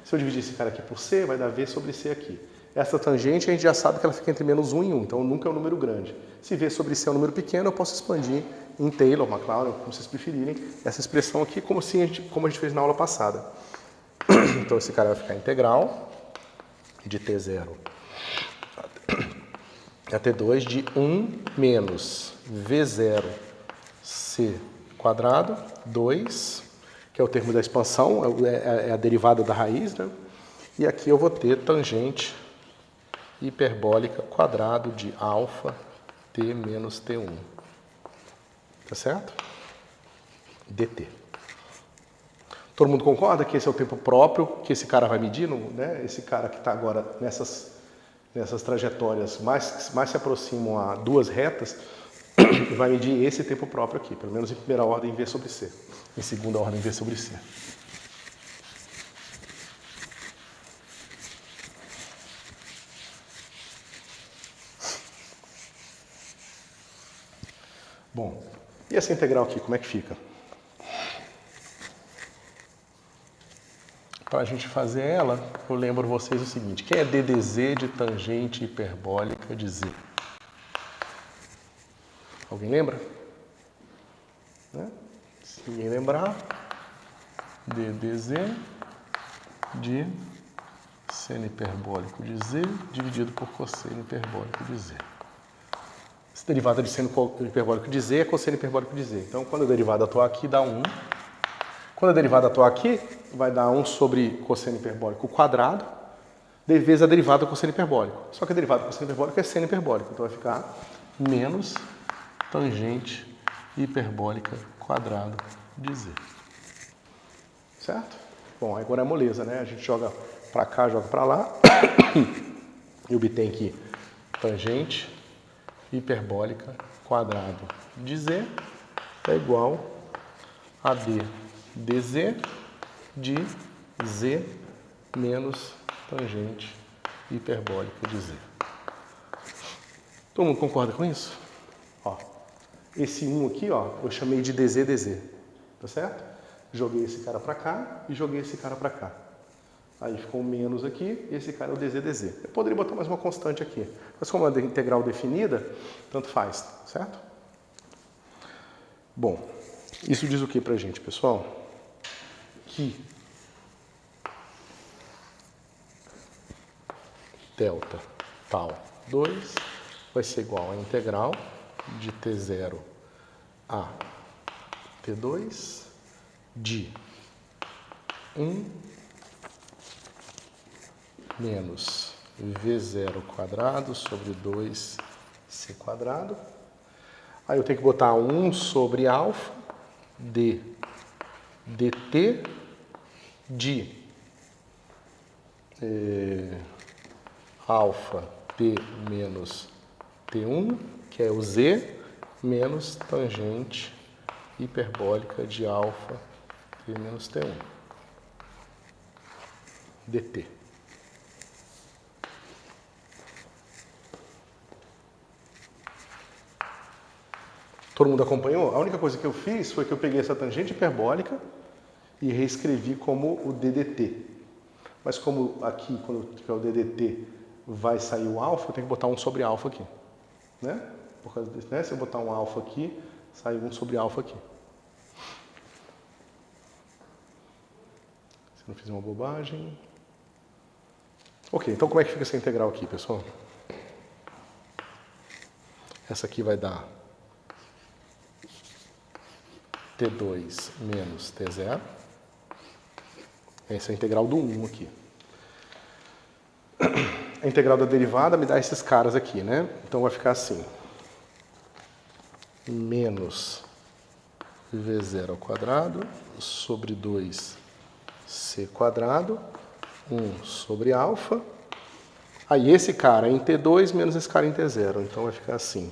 se eu dividir esse cara aqui por C, vai dar V sobre C aqui. Essa tangente a gente já sabe que ela fica entre menos 1 e 1, então nunca é um número grande. Se V sobre C é um número pequeno, eu posso expandir em Taylor, Maclaurin, como vocês preferirem, essa expressão aqui como a gente fez na aula passada. Então esse cara vai ficar integral de T0 a T2 de 1 menos V0 C quadrado, 2, que é o termo da expansão, é a derivada da raiz, né? E aqui eu vou ter tangente hiperbólica quadrado de alfa T menos T1. Tá certo? dt. Todo mundo concorda que esse é o tempo próprio que esse cara vai medir, né? Esse cara que está agora nessas trajetórias mais se aproximam a duas retas, vai medir esse tempo próprio aqui, pelo menos em primeira ordem V sobre C, em segunda ordem V sobre C. Bom, e essa integral aqui, como é que fica? Para a gente fazer ela, eu lembro vocês o seguinte, quem é ddz de tangente hiperbólica de Z? Alguém lembra? Né? Se ninguém lembrar, ddz de seno hiperbólico de Z dividido por cosseno hiperbólico de Z. Essa derivada de seno hiperbólico de Z é cosseno hiperbólico de Z. Então, quando a derivada atuar aqui, dá 1. Quando a derivada atuar aqui, vai dar 1 sobre cosseno hiperbólico quadrado, vezes a derivada do cosseno hiperbólico. Só que a derivada do cosseno hiperbólico é seno hiperbólico, então vai ficar menos tangente hiperbólica quadrado de Z. Certo? Bom, agora é moleza, né? A gente joga para cá, joga para lá, e obtém aqui tangente hiperbólica quadrado de Z é igual a d dz de Z menos tangente hiperbólica de Z. Todo mundo concorda com isso? Ó, esse 1 aqui, ó, eu chamei de dz, tá certo? Joguei esse cara para cá e joguei esse cara para cá. Aí ficou um menos aqui e esse cara é o dz. Eu poderia botar mais uma constante aqui, mas como é uma integral definida, tanto faz, certo? Bom, isso diz o que pra gente, pessoal? Que delta tal 2 vai ser igual a integral de T0 a T2 de 1 menos V0 quadrado sobre 2C quadrado. Aí eu tenho que botar 1 sobre alfa de dt de alfa t menos t1, que é o z, menos tangente hiperbólica de alfa t menos t1, dt. Todo mundo acompanhou? A única coisa que eu fiz foi que eu peguei essa tangente hiperbólica e reescrevi como o DDT. Mas como aqui, quando tiver o DDT, vai sair o alfa, eu tenho que botar 1 sobre alfa aqui. Né? Por causa desse, né? Se eu botar um alfa aqui, sai 1 sobre alfa aqui. Se eu não fiz uma bobagem... Ok, então como é que fica essa integral aqui, pessoal? Essa aqui vai dar T2 menos T0. Essa é a integral do 1 aqui. A integral da derivada me dá esses caras aqui, né? Então vai ficar assim. Menos V0 ao quadrado sobre 2C quadrado, 1 sobre alfa. Aí esse cara é em T2 menos esse cara em T0. Então vai ficar assim.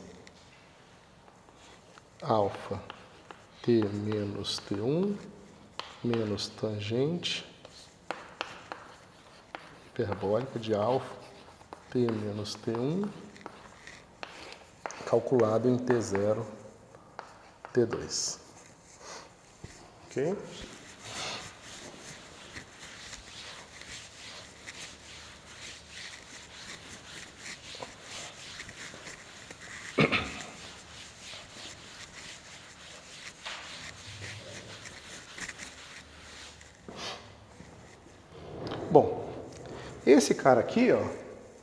Alfa T menos T1 menos tangente hiperbólica de alfa T menos T1 calculado em T0, T2. Ok? Bom, esse cara aqui, ó,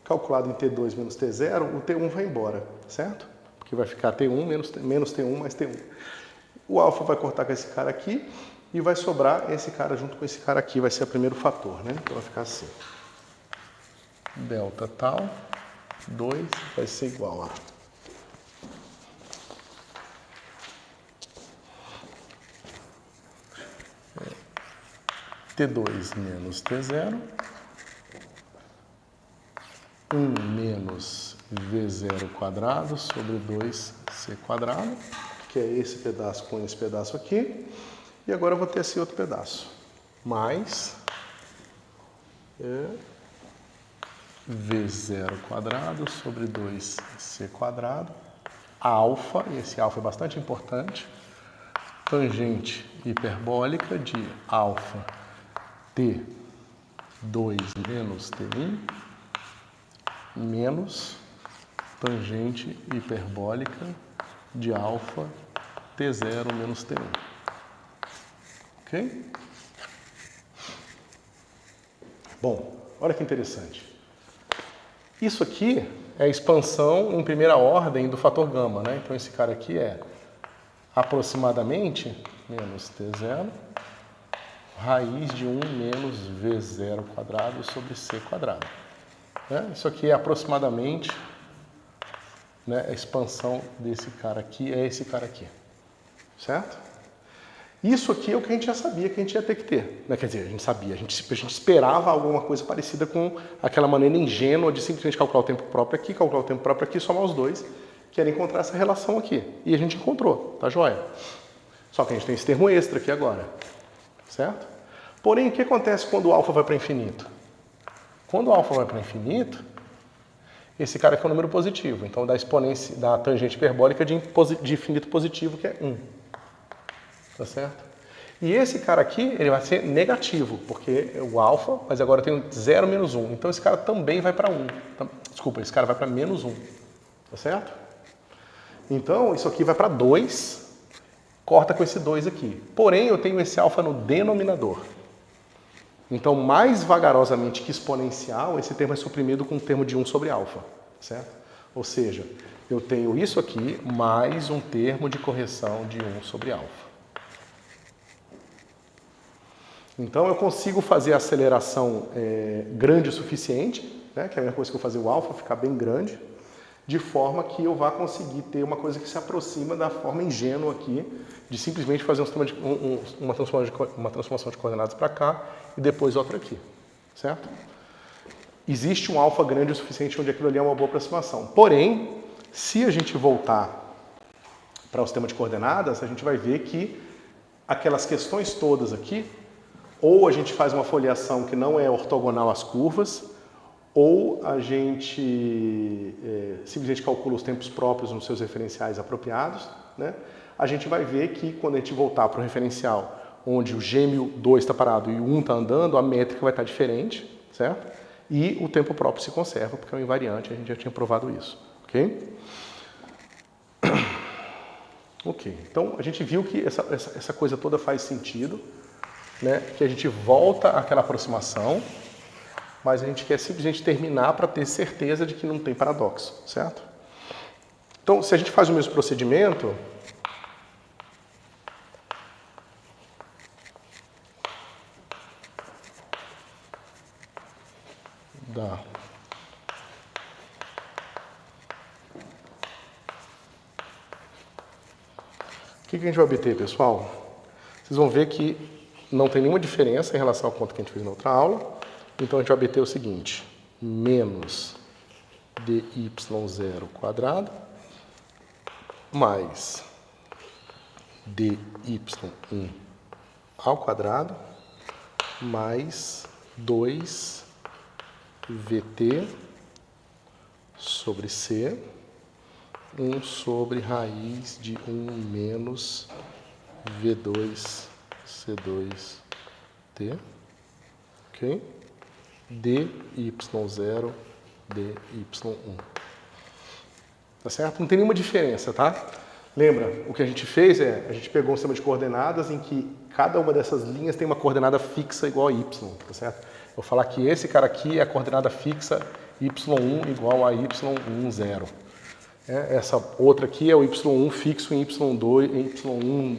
calculado em T2 menos T0, o T1 vai embora, certo? Porque vai ficar T1 menos T1 mais T1. O alfa vai cortar com esse cara aqui e vai sobrar esse cara junto com esse cara aqui, vai ser o primeiro fator, né? Então vai ficar assim. Delta tal, 2 vai ser igual a T2 menos T0, 1 menos V0 quadrado sobre 2C quadrado, que é esse pedaço com esse pedaço aqui. E agora eu vou ter esse outro pedaço. Mais V0 quadrado sobre 2C quadrado, alfa, e esse alfa é bastante importante, tangente hiperbólica de alfa T2 menos T1 menos tangente hiperbólica de alfa T0 menos T1. Ok? Bom, olha que interessante. Isso aqui é a expansão em primeira ordem do fator gama, né? Então esse cara aqui é aproximadamente menos T0 raiz de 1 menos V0 quadrado sobre C quadrado. Né? Isso aqui é aproximadamente, né, a expansão desse cara aqui é esse cara aqui. Certo? Isso aqui é o que a gente já sabia que a gente ia ter que ter. Né? Quer dizer, a gente sabia, a gente esperava alguma coisa parecida com aquela maneira ingênua de simplesmente calcular o tempo próprio aqui, calcular o tempo próprio aqui, somar os dois, que era encontrar essa relação aqui. E a gente encontrou, tá joia? Só que a gente tem esse termo extra aqui agora. Certo? Porém, o que acontece quando o alfa vai para infinito? Quando o alfa vai para infinito, esse cara aqui é um número positivo. Então, dá exponência da tangente hiperbólica de infinito positivo, que é 1. Tá certo? E esse cara aqui, ele vai ser negativo, porque é o alfa, mas agora eu tenho 0 menos 1. Então, esse cara também vai para 1. Desculpa, esse cara vai para menos 1. Tá certo? Então, isso aqui vai para 2, corta com esse 2 aqui. Porém, eu tenho esse alfa no denominador. Então, mais vagarosamente que exponencial, esse termo é suprimido com o termo de 1 sobre alfa, certo? Ou seja, eu tenho isso aqui mais um termo de correção de 1 sobre alfa. Então, eu consigo fazer a aceleração grande o suficiente, né, que é a mesma coisa que eu fazer o alfa ficar bem grande, de forma que eu vá conseguir ter uma coisa que se aproxima da forma ingênua aqui, de simplesmente fazer uma transformação de coordenadas para cá e depois outra aqui, certo? Existe um alfa grande o suficiente onde aquilo ali é uma boa aproximação. Porém, se a gente voltar para o sistema de coordenadas, a gente vai ver que aquelas questões todas aqui, ou a gente faz uma foliação que não é ortogonal às curvas, ou a gente simplesmente calcula os tempos próprios nos seus referenciais apropriados, né? A gente vai ver que quando a gente voltar para o referencial onde o gêmeo 2 está parado e o 1 está andando, a métrica vai estar diferente, certo? E o tempo próprio se conserva, porque é um invariante, a gente já tinha provado isso, ok? Ok, então a gente viu que essa coisa toda faz sentido, né? Que a gente volta àquela aproximação, mas a gente quer simplesmente terminar para ter certeza de que não tem paradoxo, certo? Então, se a gente faz o mesmo procedimento, dá. O que a gente vai obter, pessoal? Vocês vão ver que não tem nenhuma diferença em relação ao conto que a gente fez na outra aula. Então, a gente vai obter o seguinte, menos dy0 quadrado mais dy1 ao quadrado mais 2vt sobre c 1 sobre raiz de 1 menos V2, C2T, ok? DY0, DY1. Tá certo? Não tem nenhuma diferença, tá? Lembra, o que a gente fez a gente pegou um sistema de coordenadas em que cada uma dessas linhas tem uma coordenada fixa igual a y, tá certo? Eu vou falar que esse cara aqui é a coordenada fixa y1 igual a y10. Essa outra aqui é o y1 fixo em y2, y1,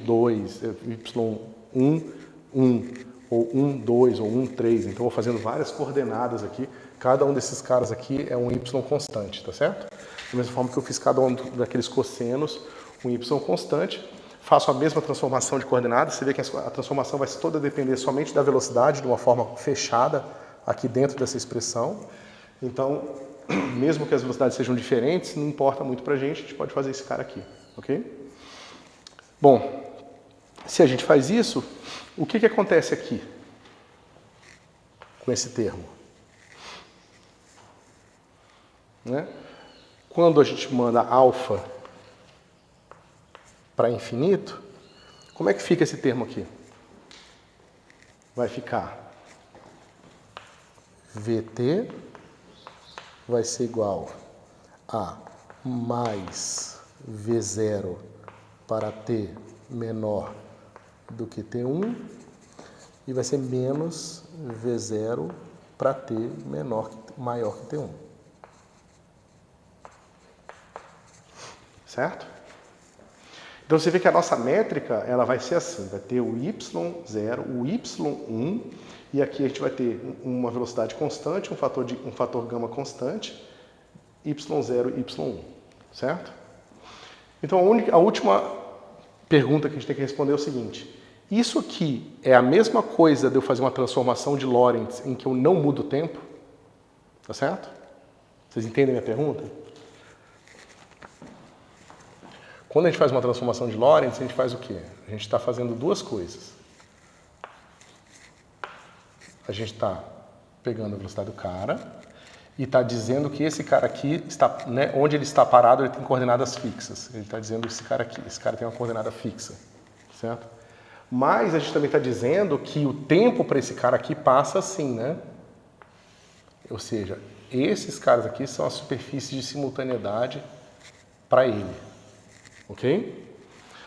1, ou 1, 2, ou 1, 3. Então, eu vou fazendo várias coordenadas aqui. Cada um desses caras aqui é um y constante, tá certo? Da mesma forma que eu fiz cada um daqueles cossenos, um y constante. Faço a mesma transformação de coordenadas. Você vê que a transformação vai toda depender somente da velocidade, de uma forma fechada aqui dentro dessa expressão. Então, mesmo que as velocidades sejam diferentes, não importa muito pra gente pode fazer esse cara aqui, ok? Bom, se a gente faz isso, o que acontece aqui com esse termo? Né? Quando a gente manda alfa para infinito, como é que fica esse termo aqui? Vai ficar VT vai ser igual a mais V0 para T menor do que T1 e vai ser menos V0 para T maior que T1. Certo? Então você vê que a nossa métrica ela vai ser assim, vai ter o y0, o y1 e aqui a gente vai ter uma velocidade constante, um fator gama constante, y0 e y1, certo? Então a última pergunta que a gente tem que responder é o seguinte: isso aqui é a mesma coisa de eu fazer uma transformação de Lorentz em que eu não mudo o tempo? Tá certo? Vocês entendem a minha pergunta? Quando a gente faz uma transformação de Lorentz, a gente faz o quê? A gente está fazendo duas coisas. A gente está pegando a velocidade do cara e está dizendo que esse cara aqui, está, né, onde ele está parado, ele tem coordenadas fixas. Ele está dizendo esse cara aqui, esse cara tem uma coordenada fixa, certo? Mas a gente também está dizendo que o tempo para esse cara aqui passa assim, né? Ou seja, esses caras aqui são as superfícies de simultaneidade para ele, ok?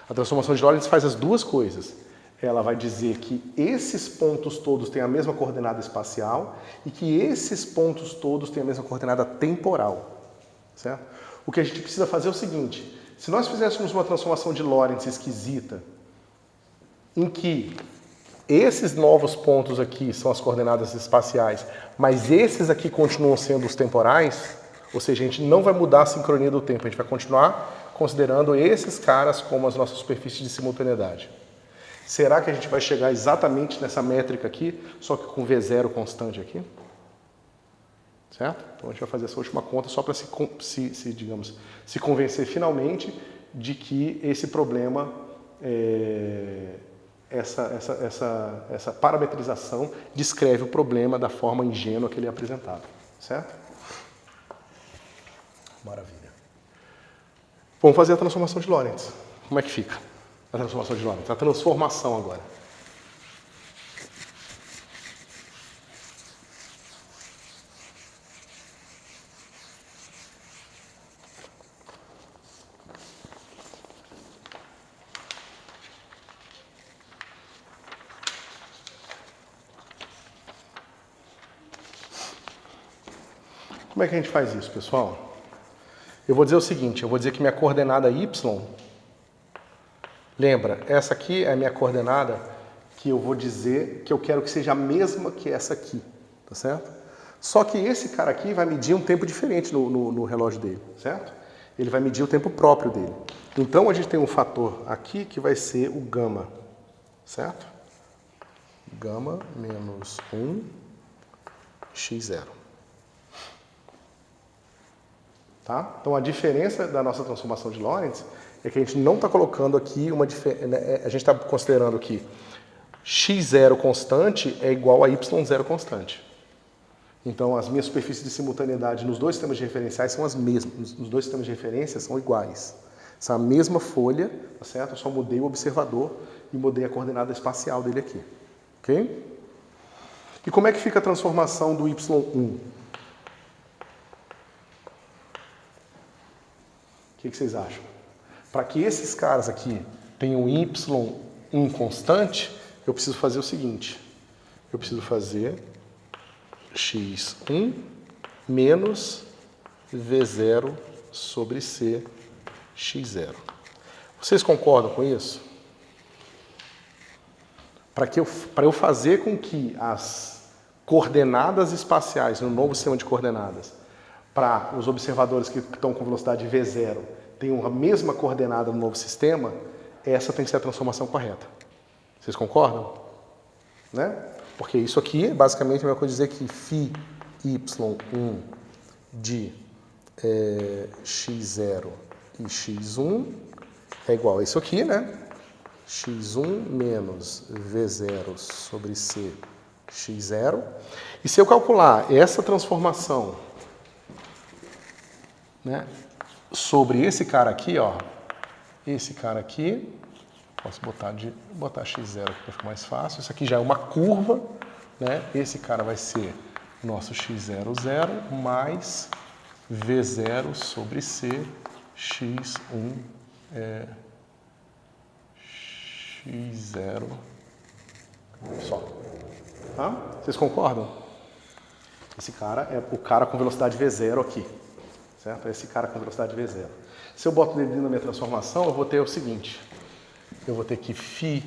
A transformação de Lorentz faz as duas coisas. Ela vai dizer que esses pontos todos têm a mesma coordenada espacial e que esses pontos todos têm a mesma coordenada temporal, certo? O que a gente precisa fazer é o seguinte: se nós fizéssemos uma transformação de Lorentz esquisita, em que esses novos pontos aqui são as coordenadas espaciais, mas esses aqui continuam sendo os temporais, ou seja, a gente não vai mudar a sincronia do tempo, a gente vai continuar considerando esses caras como as nossas superfícies de simultaneidade. Será que a gente vai chegar exatamente nessa métrica aqui, só que com V0 constante aqui? Certo? Então a gente vai fazer essa última conta só para se convencer finalmente de que esse problema, essa parametrização descreve o problema da forma ingênua que ele é apresentado. Certo? Maravilha. Vamos fazer a transformação de Lorentz. Como é que fica? A transformação de Lorentz, a transformação agora. Como é que a gente faz isso, pessoal? Eu vou dizer o seguinte, eu vou dizer que minha coordenada y, lembra, essa aqui é a minha coordenada que eu vou dizer que eu quero que seja a mesma que essa aqui, tá certo? Só que esse cara aqui vai medir um tempo diferente no relógio dele, certo? Ele vai medir o tempo próprio dele. Então a gente tem um fator aqui que vai ser o gama, certo? Gama menos 1 x0. Tá? Então a diferença da nossa transformação de Lorentz é que a gente não está colocando aqui uma diferença, a gente está considerando que x0 constante é igual a y0 constante. Então, as minhas superfícies de simultaneidade nos dois sistemas de referenciais são as mesmas. Nos dois sistemas de referência são iguais. São a mesma folha, tá certo? Eu só mudei o observador e mudei a coordenada espacial dele aqui. Ok? E como é que fica a transformação do y1? O que vocês acham? Para que esses caras aqui tenham y1 constante, eu preciso fazer o seguinte. Eu preciso fazer x1 menos v0 sobre c x0. Vocês concordam com isso? Para eu fazer com que as coordenadas espaciais no novo sistema de coordenadas para os observadores que estão com velocidade v0 tenham a mesma coordenada no novo sistema, essa tem que ser a transformação correta. Vocês concordam? Né? Porque isso aqui, basicamente, é a mesma coisa dizer que φ y1 de x0 e x1 é igual a isso aqui, né? x1 menos v0 sobre c x0. E se eu calcular essa transformação, né, sobre esse cara aqui, ó, esse cara aqui, posso botar x0 aqui para ficar mais fácil. Isso aqui já é uma curva, né? Esse cara vai ser nosso x00 mais v0 sobre c x1 x0 só. Tá? Vocês concordam? Esse cara é o cara com velocidade v0 aqui. Certo? Esse cara com velocidade v0. Se eu boto ele na minha transformação, eu vou ter o seguinte. Eu vou ter que φ1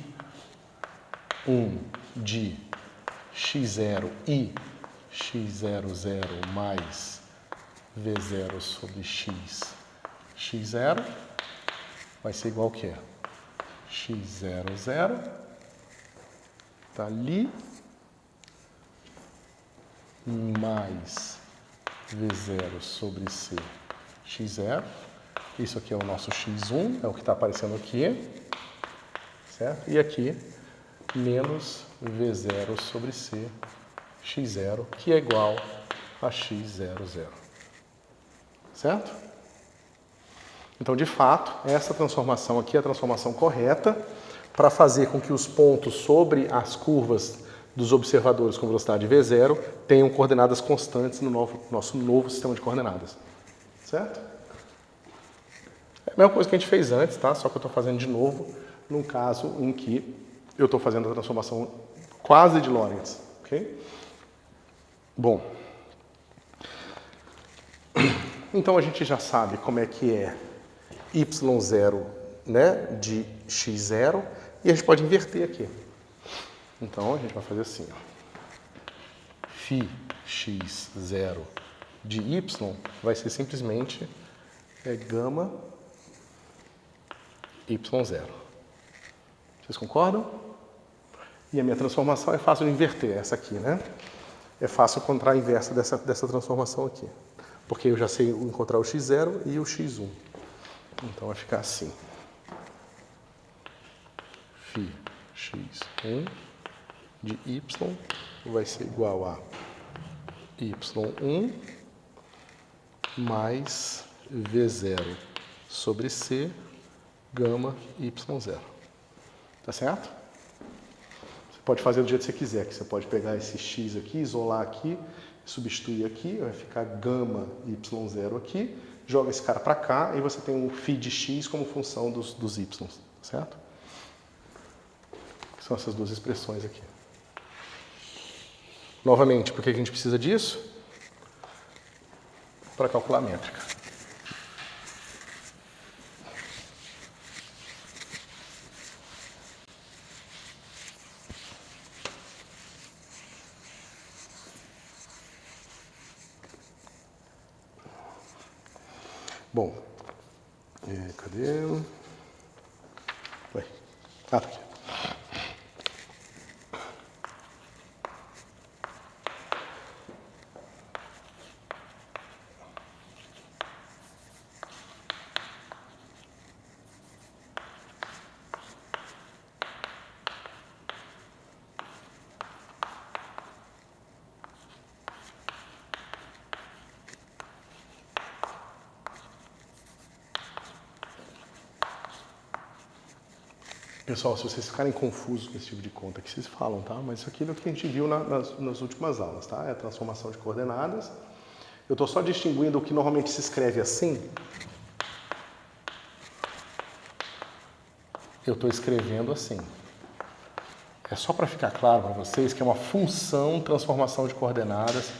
de x0 e x00 mais v0 sobre x0 vai ser igual ao quê? x00 tá ali mais v0 sobre c x0. Isso aqui é o nosso x1, é o que está aparecendo aqui, certo? E aqui menos v0 sobre c x0, que é igual a x00, certo? Então, de fato, essa transformação aqui é a transformação correta para fazer com que os pontos sobre as curvas dos observadores com velocidade v0 tenham coordenadas constantes no nosso novo sistema de coordenadas, certo? É a mesma coisa que a gente fez antes, tá? Só que eu estou fazendo de novo num caso em que eu estou fazendo a transformação quase de Lorentz, ok? Bom, então a gente já sabe como é que é y0, né, de x0, e a gente pode inverter aqui. Então a gente vai fazer assim, ó. Φ x0 de y vai ser simplesmente gama y0. Vocês concordam? E a minha transformação é fácil de inverter, essa aqui, né? É fácil encontrar a inversa dessa transformação aqui. Porque eu já sei encontrar o x0 e o x1. Então vai ficar assim. Φ x1 de y vai ser igual a y1 mais v0 sobre c gama y0. Tá certo? Você pode fazer do jeito que você quiser, que você pode pegar esse x aqui, isolar aqui, substituir aqui, vai ficar gama y0 aqui, joga esse cara para cá e você tem um φ de x como função dos y, certo? São essas duas expressões aqui. Novamente, por que a gente precisa disso? Para calcular a métrica. Bom, cadê? Ué. Tá aqui. Pessoal, se vocês ficarem confusos com esse tipo de conta que vocês falam, tá? Mas isso aqui é o que a gente viu nas últimas aulas, tá? É a transformação de coordenadas. Eu estou só distinguindo o que normalmente se escreve assim. Eu estou escrevendo assim. É só para ficar claro para vocês que é uma função transformação de coordenadas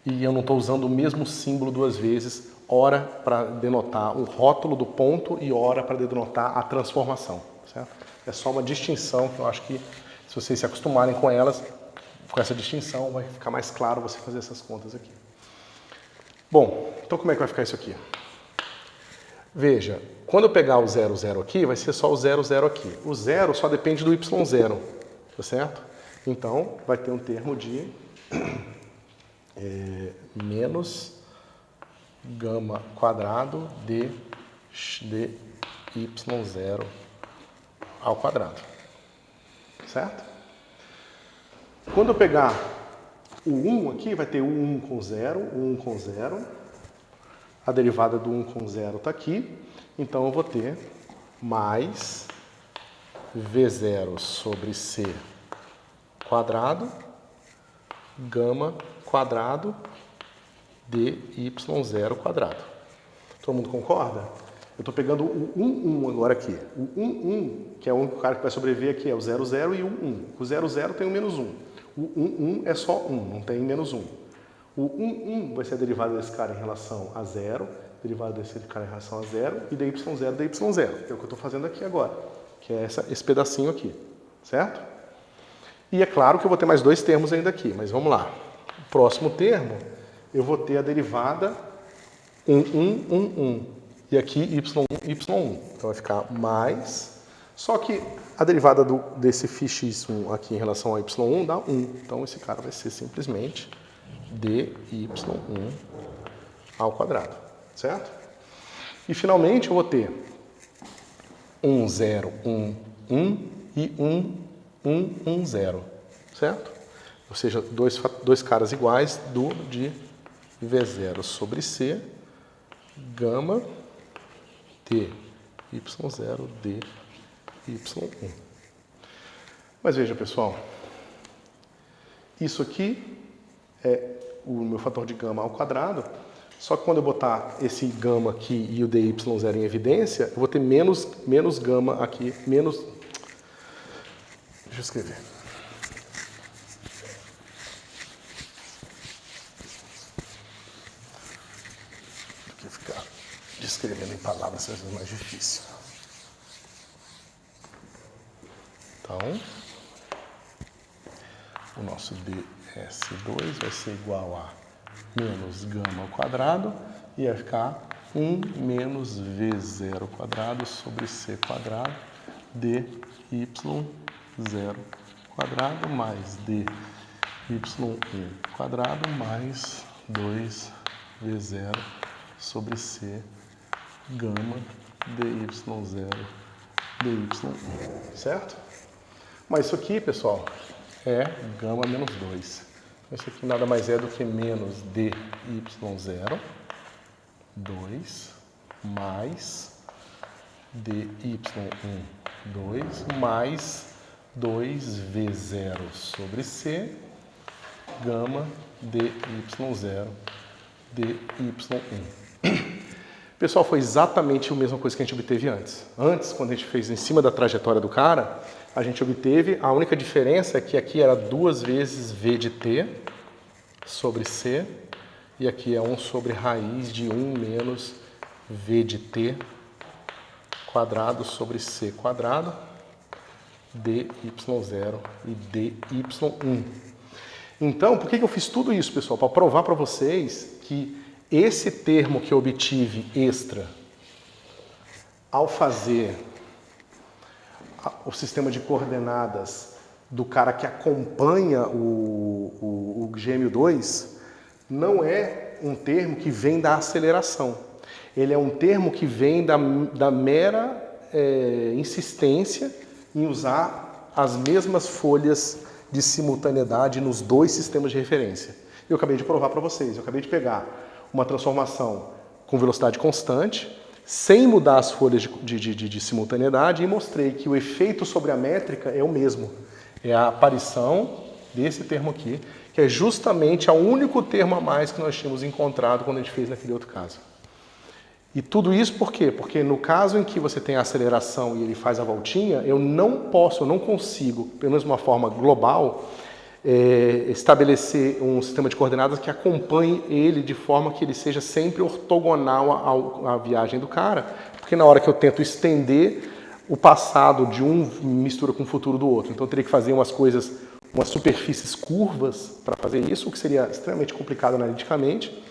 e eu não estou usando o mesmo símbolo duas vezes, ora para denotar o rótulo do ponto e ora para denotar a transformação, certo? É só uma distinção que eu acho que se vocês se acostumarem com elas, com essa distinção, vai ficar mais claro você fazer essas contas aqui. Bom, então como é que vai ficar isso aqui? Veja, quando eu pegar o 0, 0 aqui, vai ser só o 0, 0 aqui. O 0 só depende do y0, tá certo? Então, vai ter um termo de menos gama quadrado de y0 ao quadrado, certo? Quando eu pegar o 1 aqui, vai ter o 1 com 0, o 1 com 0. A derivada do 1 com 0 está aqui. Então, eu vou ter mais V0 sobre C quadrado, gama quadrado de y0 quadrado. Todo mundo concorda? Eu estou pegando o 1, 1 agora aqui. O 1, 1, que é o único cara que vai sobreviver aqui, é o 0, 0 e o 1. O 0, 0 tem o menos 1. O 1, 1 é só 1, não tem menos 1. O 1, 1 vai ser a derivada desse cara em relação a 0, derivada desse cara em relação a 0, e dy0, dy0, que é o que eu estou fazendo aqui agora, que é esse pedacinho aqui, certo? E é claro que eu vou ter mais dois termos ainda aqui, mas vamos lá. O próximo termo, eu vou ter a derivada 1, 1, 1, 1. E aqui y1, y1. Então vai ficar mais. Só que a derivada desse φx1 aqui em relação a y1 dá 1. Então esse cara vai ser simplesmente dy1 ao quadrado. Certo? E finalmente eu vou ter 1, 0, 1, 1 e 1, 1, 1, 0. Certo? Ou seja, dois caras iguais de V0 sobre C, gama de y0 de y1. Mas veja, pessoal, isso aqui é o meu fator de gama ao quadrado, só que quando eu botar esse gama aqui e o dy0 em evidência, eu vou ter menos gama aqui, menos... Deixa eu escrever. Do que ficar descrevendo em palavras, às vezes é mais difícil. Então, o nosso ds2 vai ser igual a menos gama ao quadrado e vai ficar 1 menos v0 quadrado sobre c quadrado de y0 quadrado mais dy1 quadrado mais 2v0 sobre c gama dy0 dy1, certo? Mas isso aqui, pessoal, é gama menos 2. Então, isso aqui nada mais é do que menos dy0, 2, mais dy1, 2, mais 2v0 sobre c, gama dy0, dy1. Pessoal, foi exatamente a mesma coisa que a gente obteve antes. Antes, quando a gente fez em cima da trajetória do cara, a gente obteve, a única diferença é que aqui era 2 vezes v de t sobre c, e aqui é 1 sobre raiz de 1 menos v de t quadrado sobre c quadrado, dy0 e dy1. Então, por que eu fiz tudo isso, pessoal? Para provar para vocês que esse termo que eu obtive extra ao fazer o sistema de coordenadas do cara que acompanha o gêmeo 2 não é um termo que vem da aceleração. Ele é um termo que vem da mera insistência em usar as mesmas folhas de simultaneidade nos dois sistemas de referência. Eu acabei de provar para vocês. Eu acabei de pegar uma transformação com velocidade constante sem mudar as folhas de simultaneidade, e mostrei que o efeito sobre a métrica é o mesmo. É a aparição desse termo aqui, que é justamente o único termo a mais que nós tínhamos encontrado quando a gente fez naquele outro caso. E tudo isso por quê? Porque no caso em que você tem a aceleração e ele faz a voltinha, eu não consigo, pelo menos de uma forma global, estabelecer um sistema de coordenadas que acompanhe ele de forma que ele seja sempre ortogonal à viagem do cara, porque na hora que eu tento estender, o passado de um mistura com o futuro do outro. Então eu teria que fazer umas superfícies curvas para fazer isso, o que seria extremamente complicado analiticamente,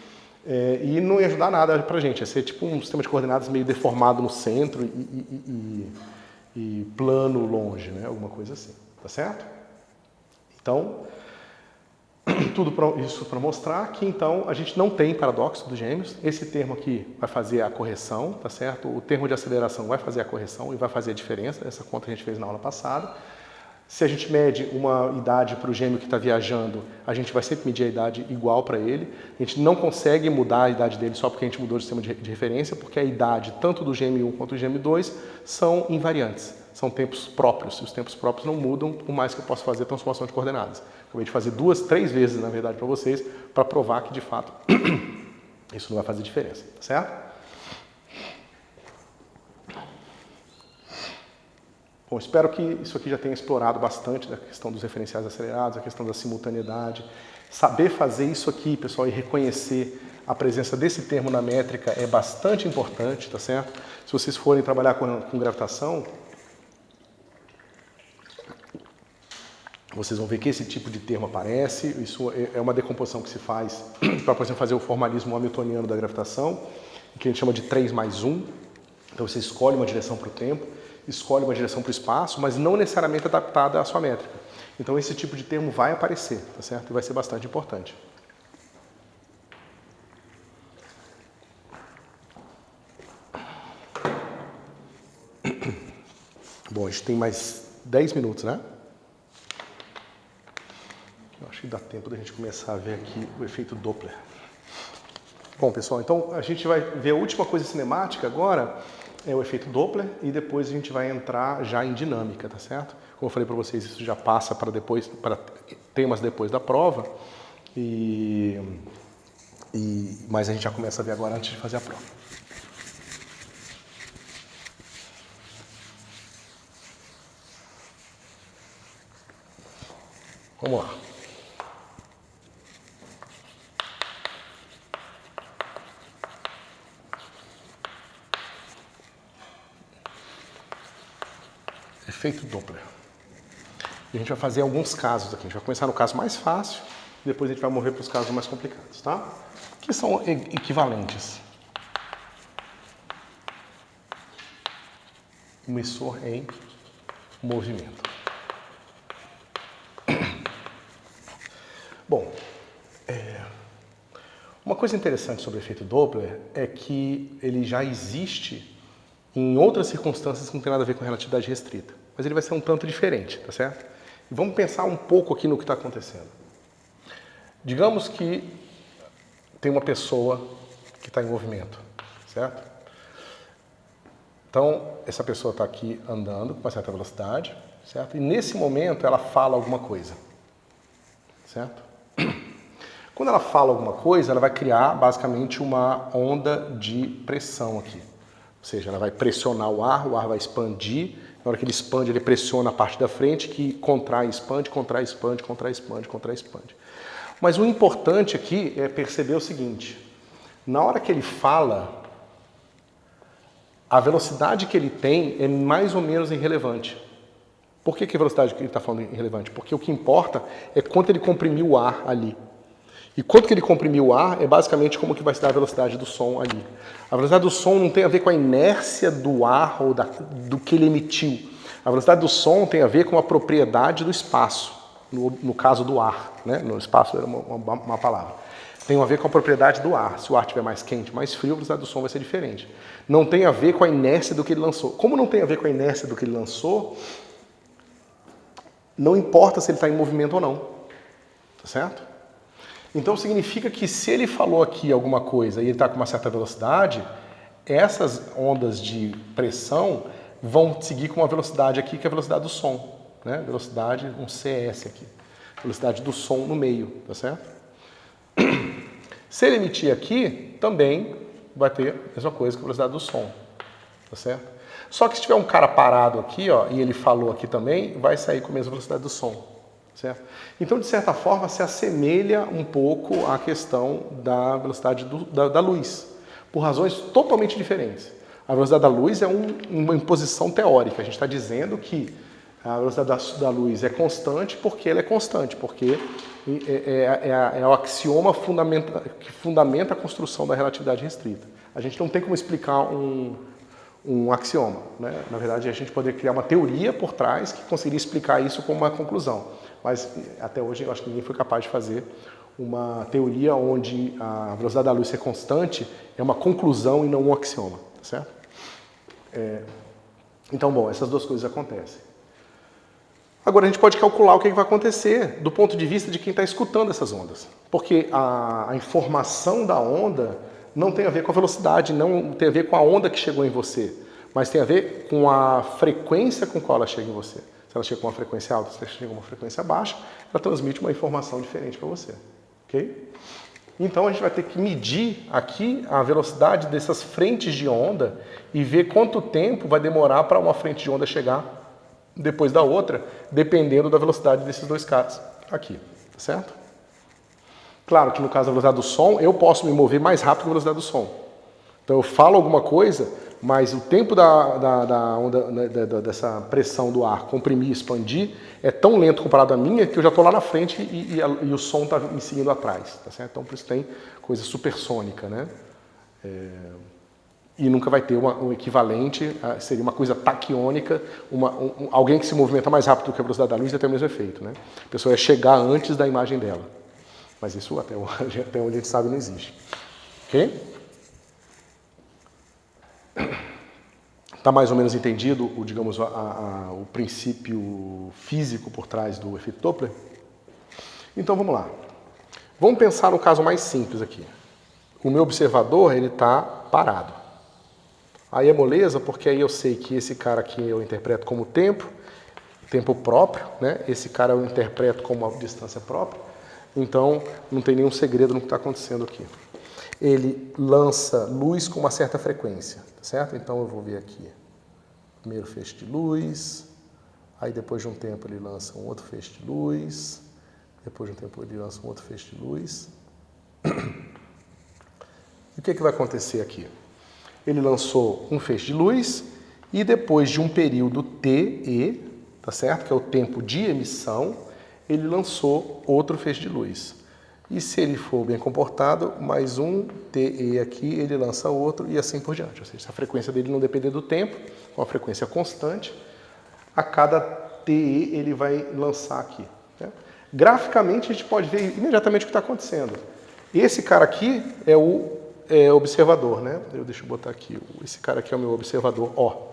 e não ia ajudar nada pra gente. Ia ser tipo um sistema de coordenadas meio deformado no centro e plano longe, né? Alguma coisa assim, tá certo? Então, tudo isso para mostrar que então a gente não tem paradoxo dos gêmeos. Esse termo aqui vai fazer a correção, tá certo? O termo de aceleração vai fazer a correção e vai fazer a diferença. Essa conta a gente fez na aula passada. Se a gente mede uma idade para o gêmeo que está viajando, a gente vai sempre medir a idade igual para ele. A gente não consegue mudar a idade dele só porque a gente mudou o sistema de referência, porque a idade tanto do gêmeo 1 quanto do gêmeo 2 são invariantes, são tempos próprios. E os tempos próprios não mudam, por mais que eu possa fazer a transformação de coordenadas. Acabei de fazer 2, 3 vezes, na verdade, para vocês, para provar que, de fato, isso não vai fazer diferença, tá certo? Bom, espero que isso aqui já tenha explorado bastante da questão dos referenciais acelerados, a questão da simultaneidade. Saber fazer isso aqui, pessoal, e reconhecer a presença desse termo na métrica é bastante importante, tá certo? Se vocês forem trabalhar com gravitação, vocês vão ver que esse tipo de termo aparece. Isso é uma decomposição que se faz para, por exemplo, fazer o formalismo hamiltoniano da gravitação, que a gente chama de 3+1. Então você escolhe uma direção para o tempo, escolhe uma direção para o espaço, mas não necessariamente adaptada à sua métrica. Então esse tipo de termo vai aparecer, tá certo? E vai ser bastante importante. Bom, a gente tem mais 10 minutos, né? Eu acho que dá tempo da gente começar a ver aqui o efeito Doppler. Bom, pessoal, então a gente vai ver a última coisa cinemática agora, é o efeito Doppler, e depois a gente vai entrar já em dinâmica, tá certo? Como eu falei para vocês, isso já passa para temas depois da prova, mas a gente já começa a ver agora antes de fazer a prova. Vamos lá. Efeito Doppler. E a gente vai fazer alguns casos aqui. A gente vai começar no caso mais fácil, depois a gente vai mover para os casos mais complicados, tá? Que são equivalentes. Emissor em movimento. Bom, uma coisa interessante sobre o efeito Doppler é que ele já existe em outras circunstâncias que não tem nada a ver com relatividade restrita. Mas ele vai ser um tanto diferente, tá certo? E vamos pensar um pouco aqui no que está acontecendo. Digamos que tem uma pessoa que está em movimento, certo? Então, essa pessoa está aqui andando com uma certa velocidade, certo? E nesse momento ela fala alguma coisa, certo? Quando ela fala alguma coisa, ela vai criar basicamente uma onda de pressão aqui. Ou seja, ela vai pressionar o ar vai expandir. Na hora que ele expande, ele pressiona a parte da frente, que contrai, expande, contrai, expande, contrai, expande, contrai, expande. Mas o importante aqui é perceber o seguinte: na hora que ele fala, a velocidade que ele tem é mais ou menos irrelevante. Por que a velocidade que ele está falando é irrelevante? Porque o que importa é quanto ele comprimiu o ar ali. E quanto que ele comprimiu o ar é basicamente como que vai se dar a velocidade do som ali. A velocidade do som não tem a ver com a inércia do ar ou do que ele emitiu. A velocidade do som tem a ver com a propriedade do espaço, no caso do ar, né? No espaço era uma palavra. Tem a ver com a propriedade do ar. Se o ar estiver mais quente, mais frio, a velocidade do som vai ser diferente. Não tem a ver com a inércia do que ele lançou. Como não tem a ver com a inércia do que ele lançou, não importa se ele está em movimento ou não. Tá certo? Então significa que se ele falou aqui alguma coisa e ele está com uma certa velocidade, essas ondas de pressão vão seguir com uma velocidade aqui, que é a velocidade do som, né? Velocidade, um CS aqui. Velocidade do som no meio, tá certo? Se ele emitir aqui, também vai ter a mesma coisa que a velocidade do som, tá certo? Só que se tiver um cara parado aqui, ó, e ele falou aqui também, vai sair com a mesma velocidade do som, certo? Então, de certa forma, se assemelha um pouco à questão da velocidade da luz, por razões totalmente diferentes. A velocidade da luz é uma imposição teórica. A gente está dizendo que a velocidade da luz é constante porque ela é constante, porque é o axioma que fundamenta a construção da relatividade restrita. A gente não tem como explicar um axioma, né? Na verdade, a gente poderia criar uma teoria por trás que conseguiria explicar isso como uma conclusão. Mas até hoje eu acho que ninguém foi capaz de fazer uma teoria onde a velocidade da luz ser constante é uma conclusão e não um axioma, tá certo? Então, bom, essas duas coisas acontecem. Agora a gente pode calcular o que vai acontecer do ponto de vista de quem está escutando essas ondas. Porque a informação da onda não tem a ver com a velocidade, não tem a ver com a onda que chegou em você, mas tem a ver com a frequência com qual ela chega em você. Se ela chega com uma frequência alta, se ela chega com uma frequência baixa, ela transmite uma informação diferente para você. Ok? Então a gente vai ter que medir aqui a velocidade dessas frentes de onda e ver quanto tempo vai demorar para uma frente de onda chegar depois da outra, dependendo da velocidade desses dois caras aqui, tá certo? Claro que no caso da velocidade do som, eu posso me mover mais rápido que a velocidade do som. Então eu falo alguma coisa, mas o tempo da onda, dessa pressão do ar comprimir e expandir é tão lento comparado à minha que eu já estou lá na frente e o som está me seguindo atrás, tá certo? Então por isso tem coisa supersônica, né? E nunca vai ter um equivalente, seria uma coisa taquiônica, alguém que se movimenta mais rápido do que a velocidade da luz ia ter o mesmo efeito, né? A pessoa ia chegar antes da imagem dela. Mas isso até onde a gente sabe não existe. Ok? Está mais ou menos entendido, digamos, o princípio físico por trás do efeito Doppler? Então vamos lá. Vamos pensar no caso mais simples aqui. O meu observador ele está parado. Aí é moleza porque aí eu sei que esse cara aqui eu interpreto como tempo próprio, né? Esse cara eu interpreto como uma distância própria. Então não tem nenhum segredo no que está acontecendo aqui. Ele lança luz com uma certa frequência, tá certo? Então eu vou ver aqui. Primeiro feixe de luz, aí depois de um tempo ele lança um outro feixe de luz, depois de um tempo ele lança um outro feixe de luz. E o que vai acontecer aqui? Ele lançou um feixe de luz e depois de um período TE, tá certo? Que é o tempo de emissão, ele lançou outro feixe de luz. E se ele for bem comportado, mais um TE aqui, ele lança outro e assim por diante. Ou seja, se a frequência dele não depender do tempo, uma frequência constante, a cada TE ele vai lançar aqui, né? Graficamente a gente pode ver imediatamente o que está acontecendo. Esse cara aqui é o observador, né? Deixa eu botar aqui, esse cara aqui é o meu observador, ó.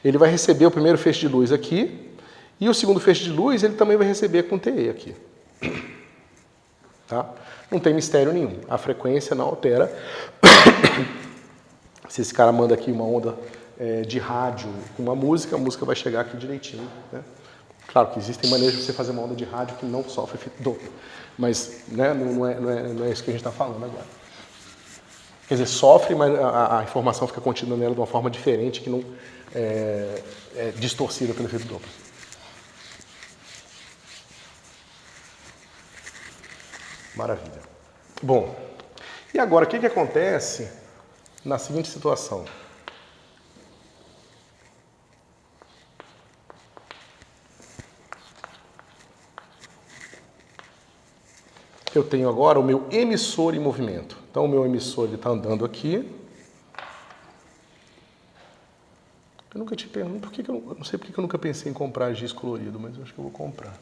Ele vai receber o primeiro feixe de luz aqui, e o segundo feixe de luz ele também vai receber com TE aqui. Tá? Não tem mistério nenhum, a frequência não altera. Se esse cara manda aqui uma onda de rádio com uma música, a música vai chegar aqui direitinho, né? Claro que existem maneiras de você fazer uma onda de rádio que não sofre efeito Doppler, mas né, não é isso que a gente está falando agora. Quer dizer, sofre, mas a informação fica contida nela de uma forma diferente, que não é distorcida pelo efeito Doppler. Maravilha. Bom, e agora o que acontece na seguinte situação? Eu tenho agora o meu emissor em movimento. Então o meu emissor está andando aqui. Eu nunca te pergunto eu não sei porque eu nunca pensei em comprar giz colorido, mas eu acho que eu vou comprar.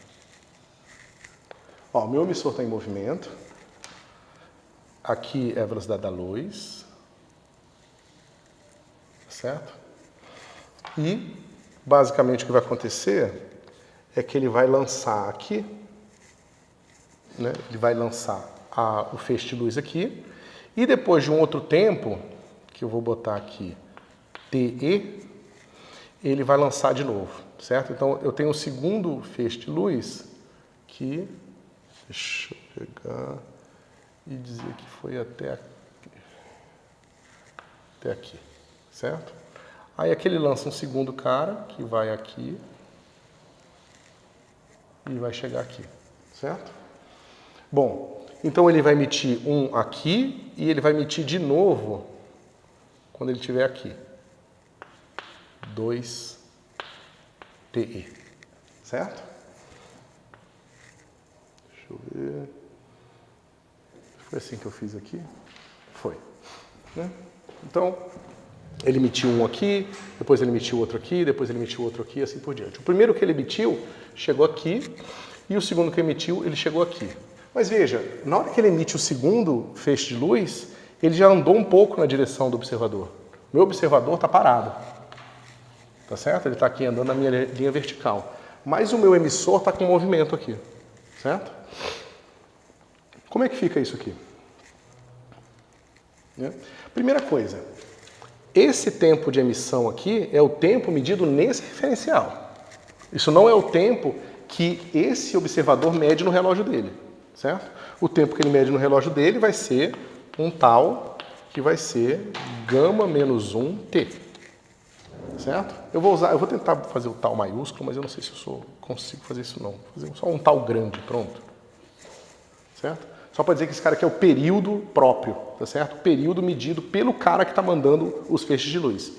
Ó, o meu emissor está em movimento. Aqui é a velocidade da luz. Certo? E, basicamente, o que vai acontecer é que ele vai lançar aqui, né? Ele vai lançar o feixe de luz aqui, e depois de um outro tempo, que eu vou botar aqui TE, ele vai lançar de novo, certo? Então, eu tenho o segundo feixe de luz que, deixa eu pegar e dizer que foi até aqui, certo? Aí aqui ele lança um segundo cara que vai aqui e vai chegar aqui, certo? Bom, então ele vai emitir um aqui e ele vai emitir de novo quando ele estiver aqui. 2TE, certo? Deixa eu ver. Foi assim que eu fiz aqui? Foi. Né? Então, ele emitiu um aqui, depois ele emitiu outro aqui, depois ele emitiu outro aqui, assim por diante. O primeiro que ele emitiu chegou aqui e o segundo que emitiu, ele chegou aqui. Mas veja, na hora que ele emite o segundo feixe de luz, ele já andou um pouco na direção do observador. Meu observador está parado. Tá certo? Ele está aqui andando na minha linha vertical. Mas o meu emissor está com movimento aqui. Certo? Como é que fica isso aqui? Primeira coisa, esse tempo de emissão aqui é o tempo medido nesse referencial. Isso não é o tempo que esse observador mede no relógio dele, certo? O tempo que ele mede no relógio dele vai ser um tal que vai ser γ menos 1t, certo? Eu vou tentar fazer o tal maiúsculo, mas eu não sei se eu consigo fazer isso não. Vou fazer só um tal grande, pronto, certo? Só para dizer que esse cara aqui é o período próprio, tá certo? O período medido pelo cara que está mandando os feixes de luz.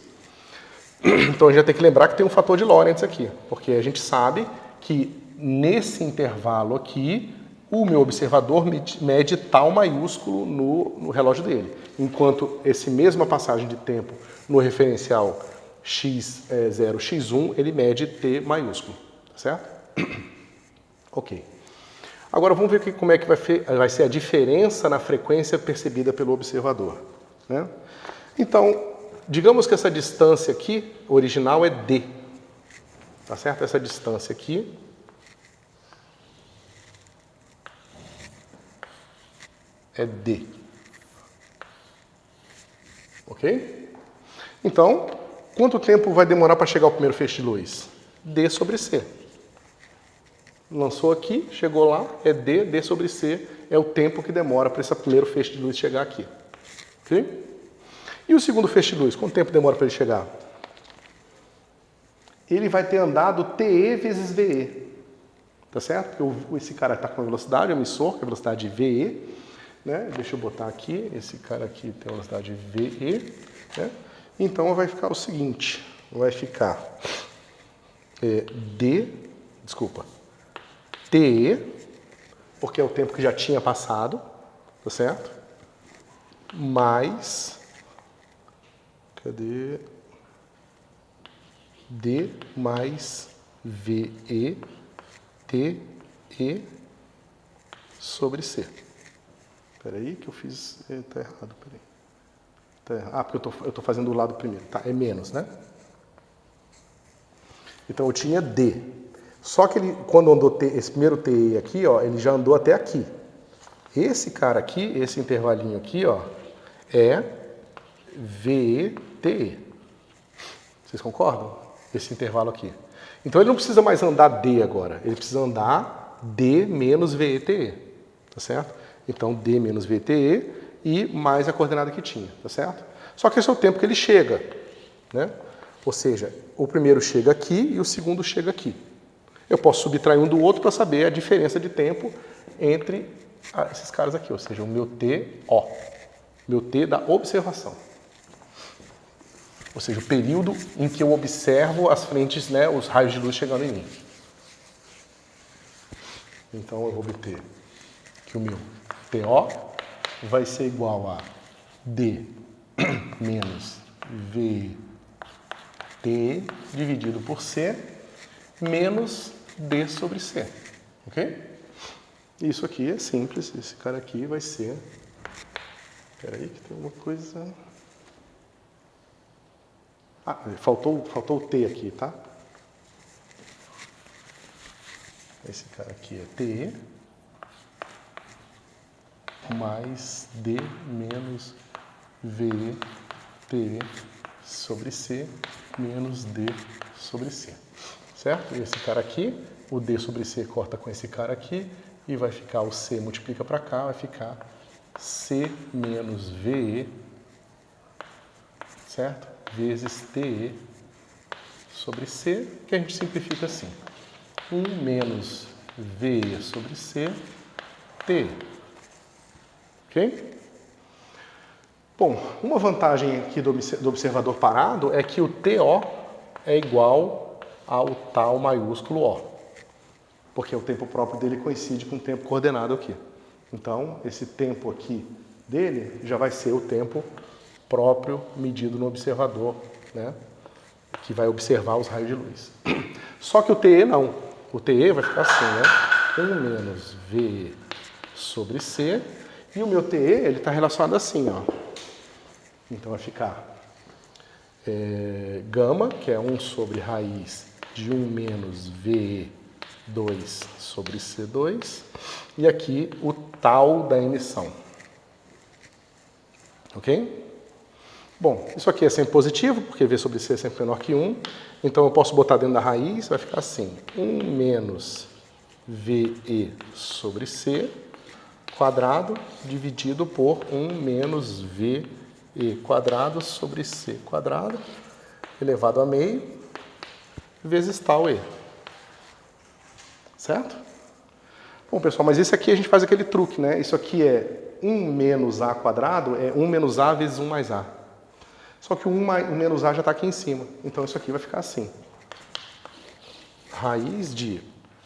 Então a gente vai ter que lembrar que tem um fator de Lorentz aqui, porque a gente sabe que nesse intervalo aqui, o meu observador mede tal maiúsculo no relógio dele, enquanto esse mesma passagem de tempo no referencial x0, x1, ele mede t maiúsculo, tá certo? Ok. Agora vamos ver como é que vai ser a diferença na frequência percebida pelo observador, né? Então, digamos que essa distância aqui, original, é d. Tá certo? Essa distância aqui é d. Ok? Então, quanto tempo vai demorar para chegar o primeiro feixe de luz? D sobre C. Lançou aqui, chegou lá, é D sobre C, é o tempo que demora para esse primeiro feixe de luz chegar aqui. Ok? E o segundo feixe de luz, quanto tempo demora para ele chegar? Ele vai ter andado TE vezes VE. Tá certo? Porque esse cara está com a velocidade, o emissor, que é a velocidade VE. Né? Deixa eu botar aqui, esse cara aqui tem a velocidade VE. Né? Então vai ficar o seguinte, vai ficar TE, porque é o tempo que já tinha passado, tá certo? Mais, D mais VE, TE sobre C. Espera aí que eu fiz, tá errado, peraí. Tá errado. Ah, porque eu tô fazendo do lado primeiro, tá? É menos, né? Então eu tinha D. Só que ele, quando andou esse primeiro TE aqui, ó, ele já andou até aqui. Esse cara aqui, esse intervalinho aqui, ó, é VETE. Vocês concordam? Esse intervalo aqui. Então ele não precisa mais andar D agora, ele precisa andar D menos VETE, tá certo? Então D menos VETE e mais a coordenada que tinha, tá certo? Só que esse é o tempo que ele chega, né? Ou seja, o primeiro chega aqui e o segundo chega aqui. Eu posso subtrair um do outro para saber a diferença de tempo entre esses caras aqui, ou seja, o meu TO, meu T da observação. Ou seja, o período em que eu observo as frentes, né, os raios de luz chegando em mim. Então eu vou obter que o meu TO vai ser igual a D menos VT dividido por C menos D sobre C. Ok? Isso aqui é simples. Esse cara aqui vai ser... Espera aí que tem uma coisa... Ah, faltou o T aqui, tá? Esse cara aqui é TE mais D menos VE T sobre C menos D sobre C. Certo? E esse cara aqui, o D sobre C corta com esse cara aqui e vai ficar o C multiplica para cá, vai ficar C menos VE, certo? Vezes TE sobre C, que a gente simplifica assim. 1 menos VE sobre C, TE. Ok? Bom, uma vantagem aqui do observador parado é que o TO é igual ao tal maiúsculo O, porque o tempo próprio dele coincide com o tempo coordenado aqui. Então, esse tempo aqui dele já vai ser o tempo próprio medido no observador, né, que vai observar os raios de luz. Só que o TE não. O TE vai ficar assim, né? 1 menos VE sobre C. E o meu TE, ele está relacionado assim, ó. Então vai ficar gama, que é 1 sobre raiz de 1 menos VE2 sobre C2. E aqui o tal da emissão. Ok? Bom, isso aqui é sempre positivo, porque V sobre C é sempre menor que 1. Então eu posso botar dentro da raiz, vai ficar assim. 1 menos VE sobre C quadrado dividido por 1 menos VE quadrado sobre C quadrado elevado a meio vezes tal E. Certo? Bom, pessoal, mas esse aqui a gente faz aquele truque, né? Isso aqui é 1 menos A quadrado, é 1 menos A vezes 1 mais A. Só que o 1 menos A já está aqui em cima. Então isso aqui vai ficar assim. Raiz de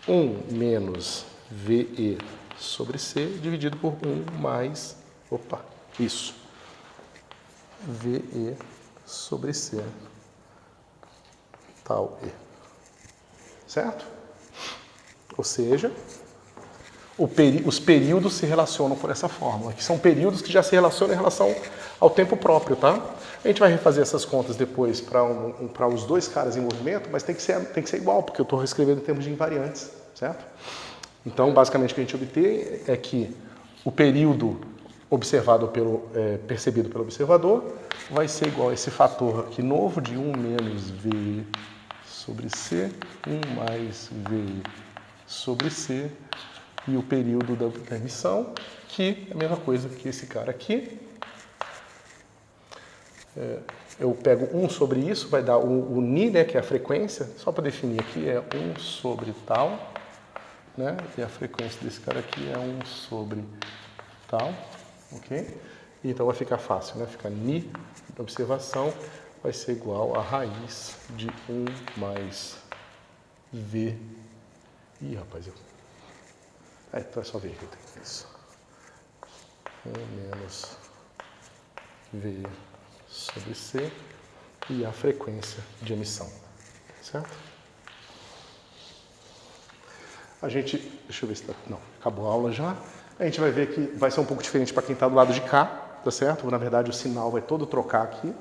1 menos VE sobre C dividido por 1 mais... Opa, isso. VE sobre C. Tal E. Certo? Ou seja, os períodos se relacionam por essa fórmula, que são períodos que já se relacionam em relação ao tempo próprio, tá? A gente vai refazer essas contas depois para os dois caras em movimento, mas tem que ser igual, porque eu estou reescrevendo em termos de invariantes, certo? Então, basicamente, o que a gente obtém é que o período observado percebido pelo observador vai ser igual a esse fator aqui novo de 1 menos VE sobre C, 1 mais VE sobre C, e o período da emissão, que é a mesma coisa que esse cara aqui. Eu pego 1 sobre isso, vai dar o Ni, né, que é a frequência, só para definir aqui, é 1 sobre tal, né, e a frequência desse cara aqui é 1 sobre tal, ok? Então vai ficar fácil, né, fica Ni da observação vai ser igual a raiz de 1 mais V. Ih, rapaz, então é só ver que eu tenho isso. 1 menos V sobre C e a frequência de emissão, certo? A gente, deixa eu ver se tá, não, acabou a aula já. A gente vai ver que vai ser um pouco diferente para quem está do lado de cá, tá certo? Na verdade o sinal vai todo trocar aqui,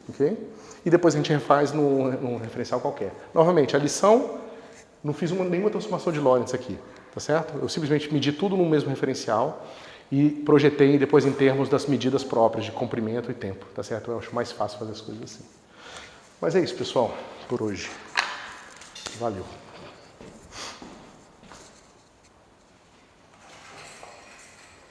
ok? E depois a gente refaz num referencial qualquer. Novamente, a lição, não fiz nenhuma transformação de Lorentz aqui, tá certo? Eu simplesmente medi tudo no mesmo referencial e projetei depois em termos das medidas próprias de comprimento e tempo, tá certo? Eu acho mais fácil fazer as coisas assim. Mas é isso, pessoal, por hoje. Valeu.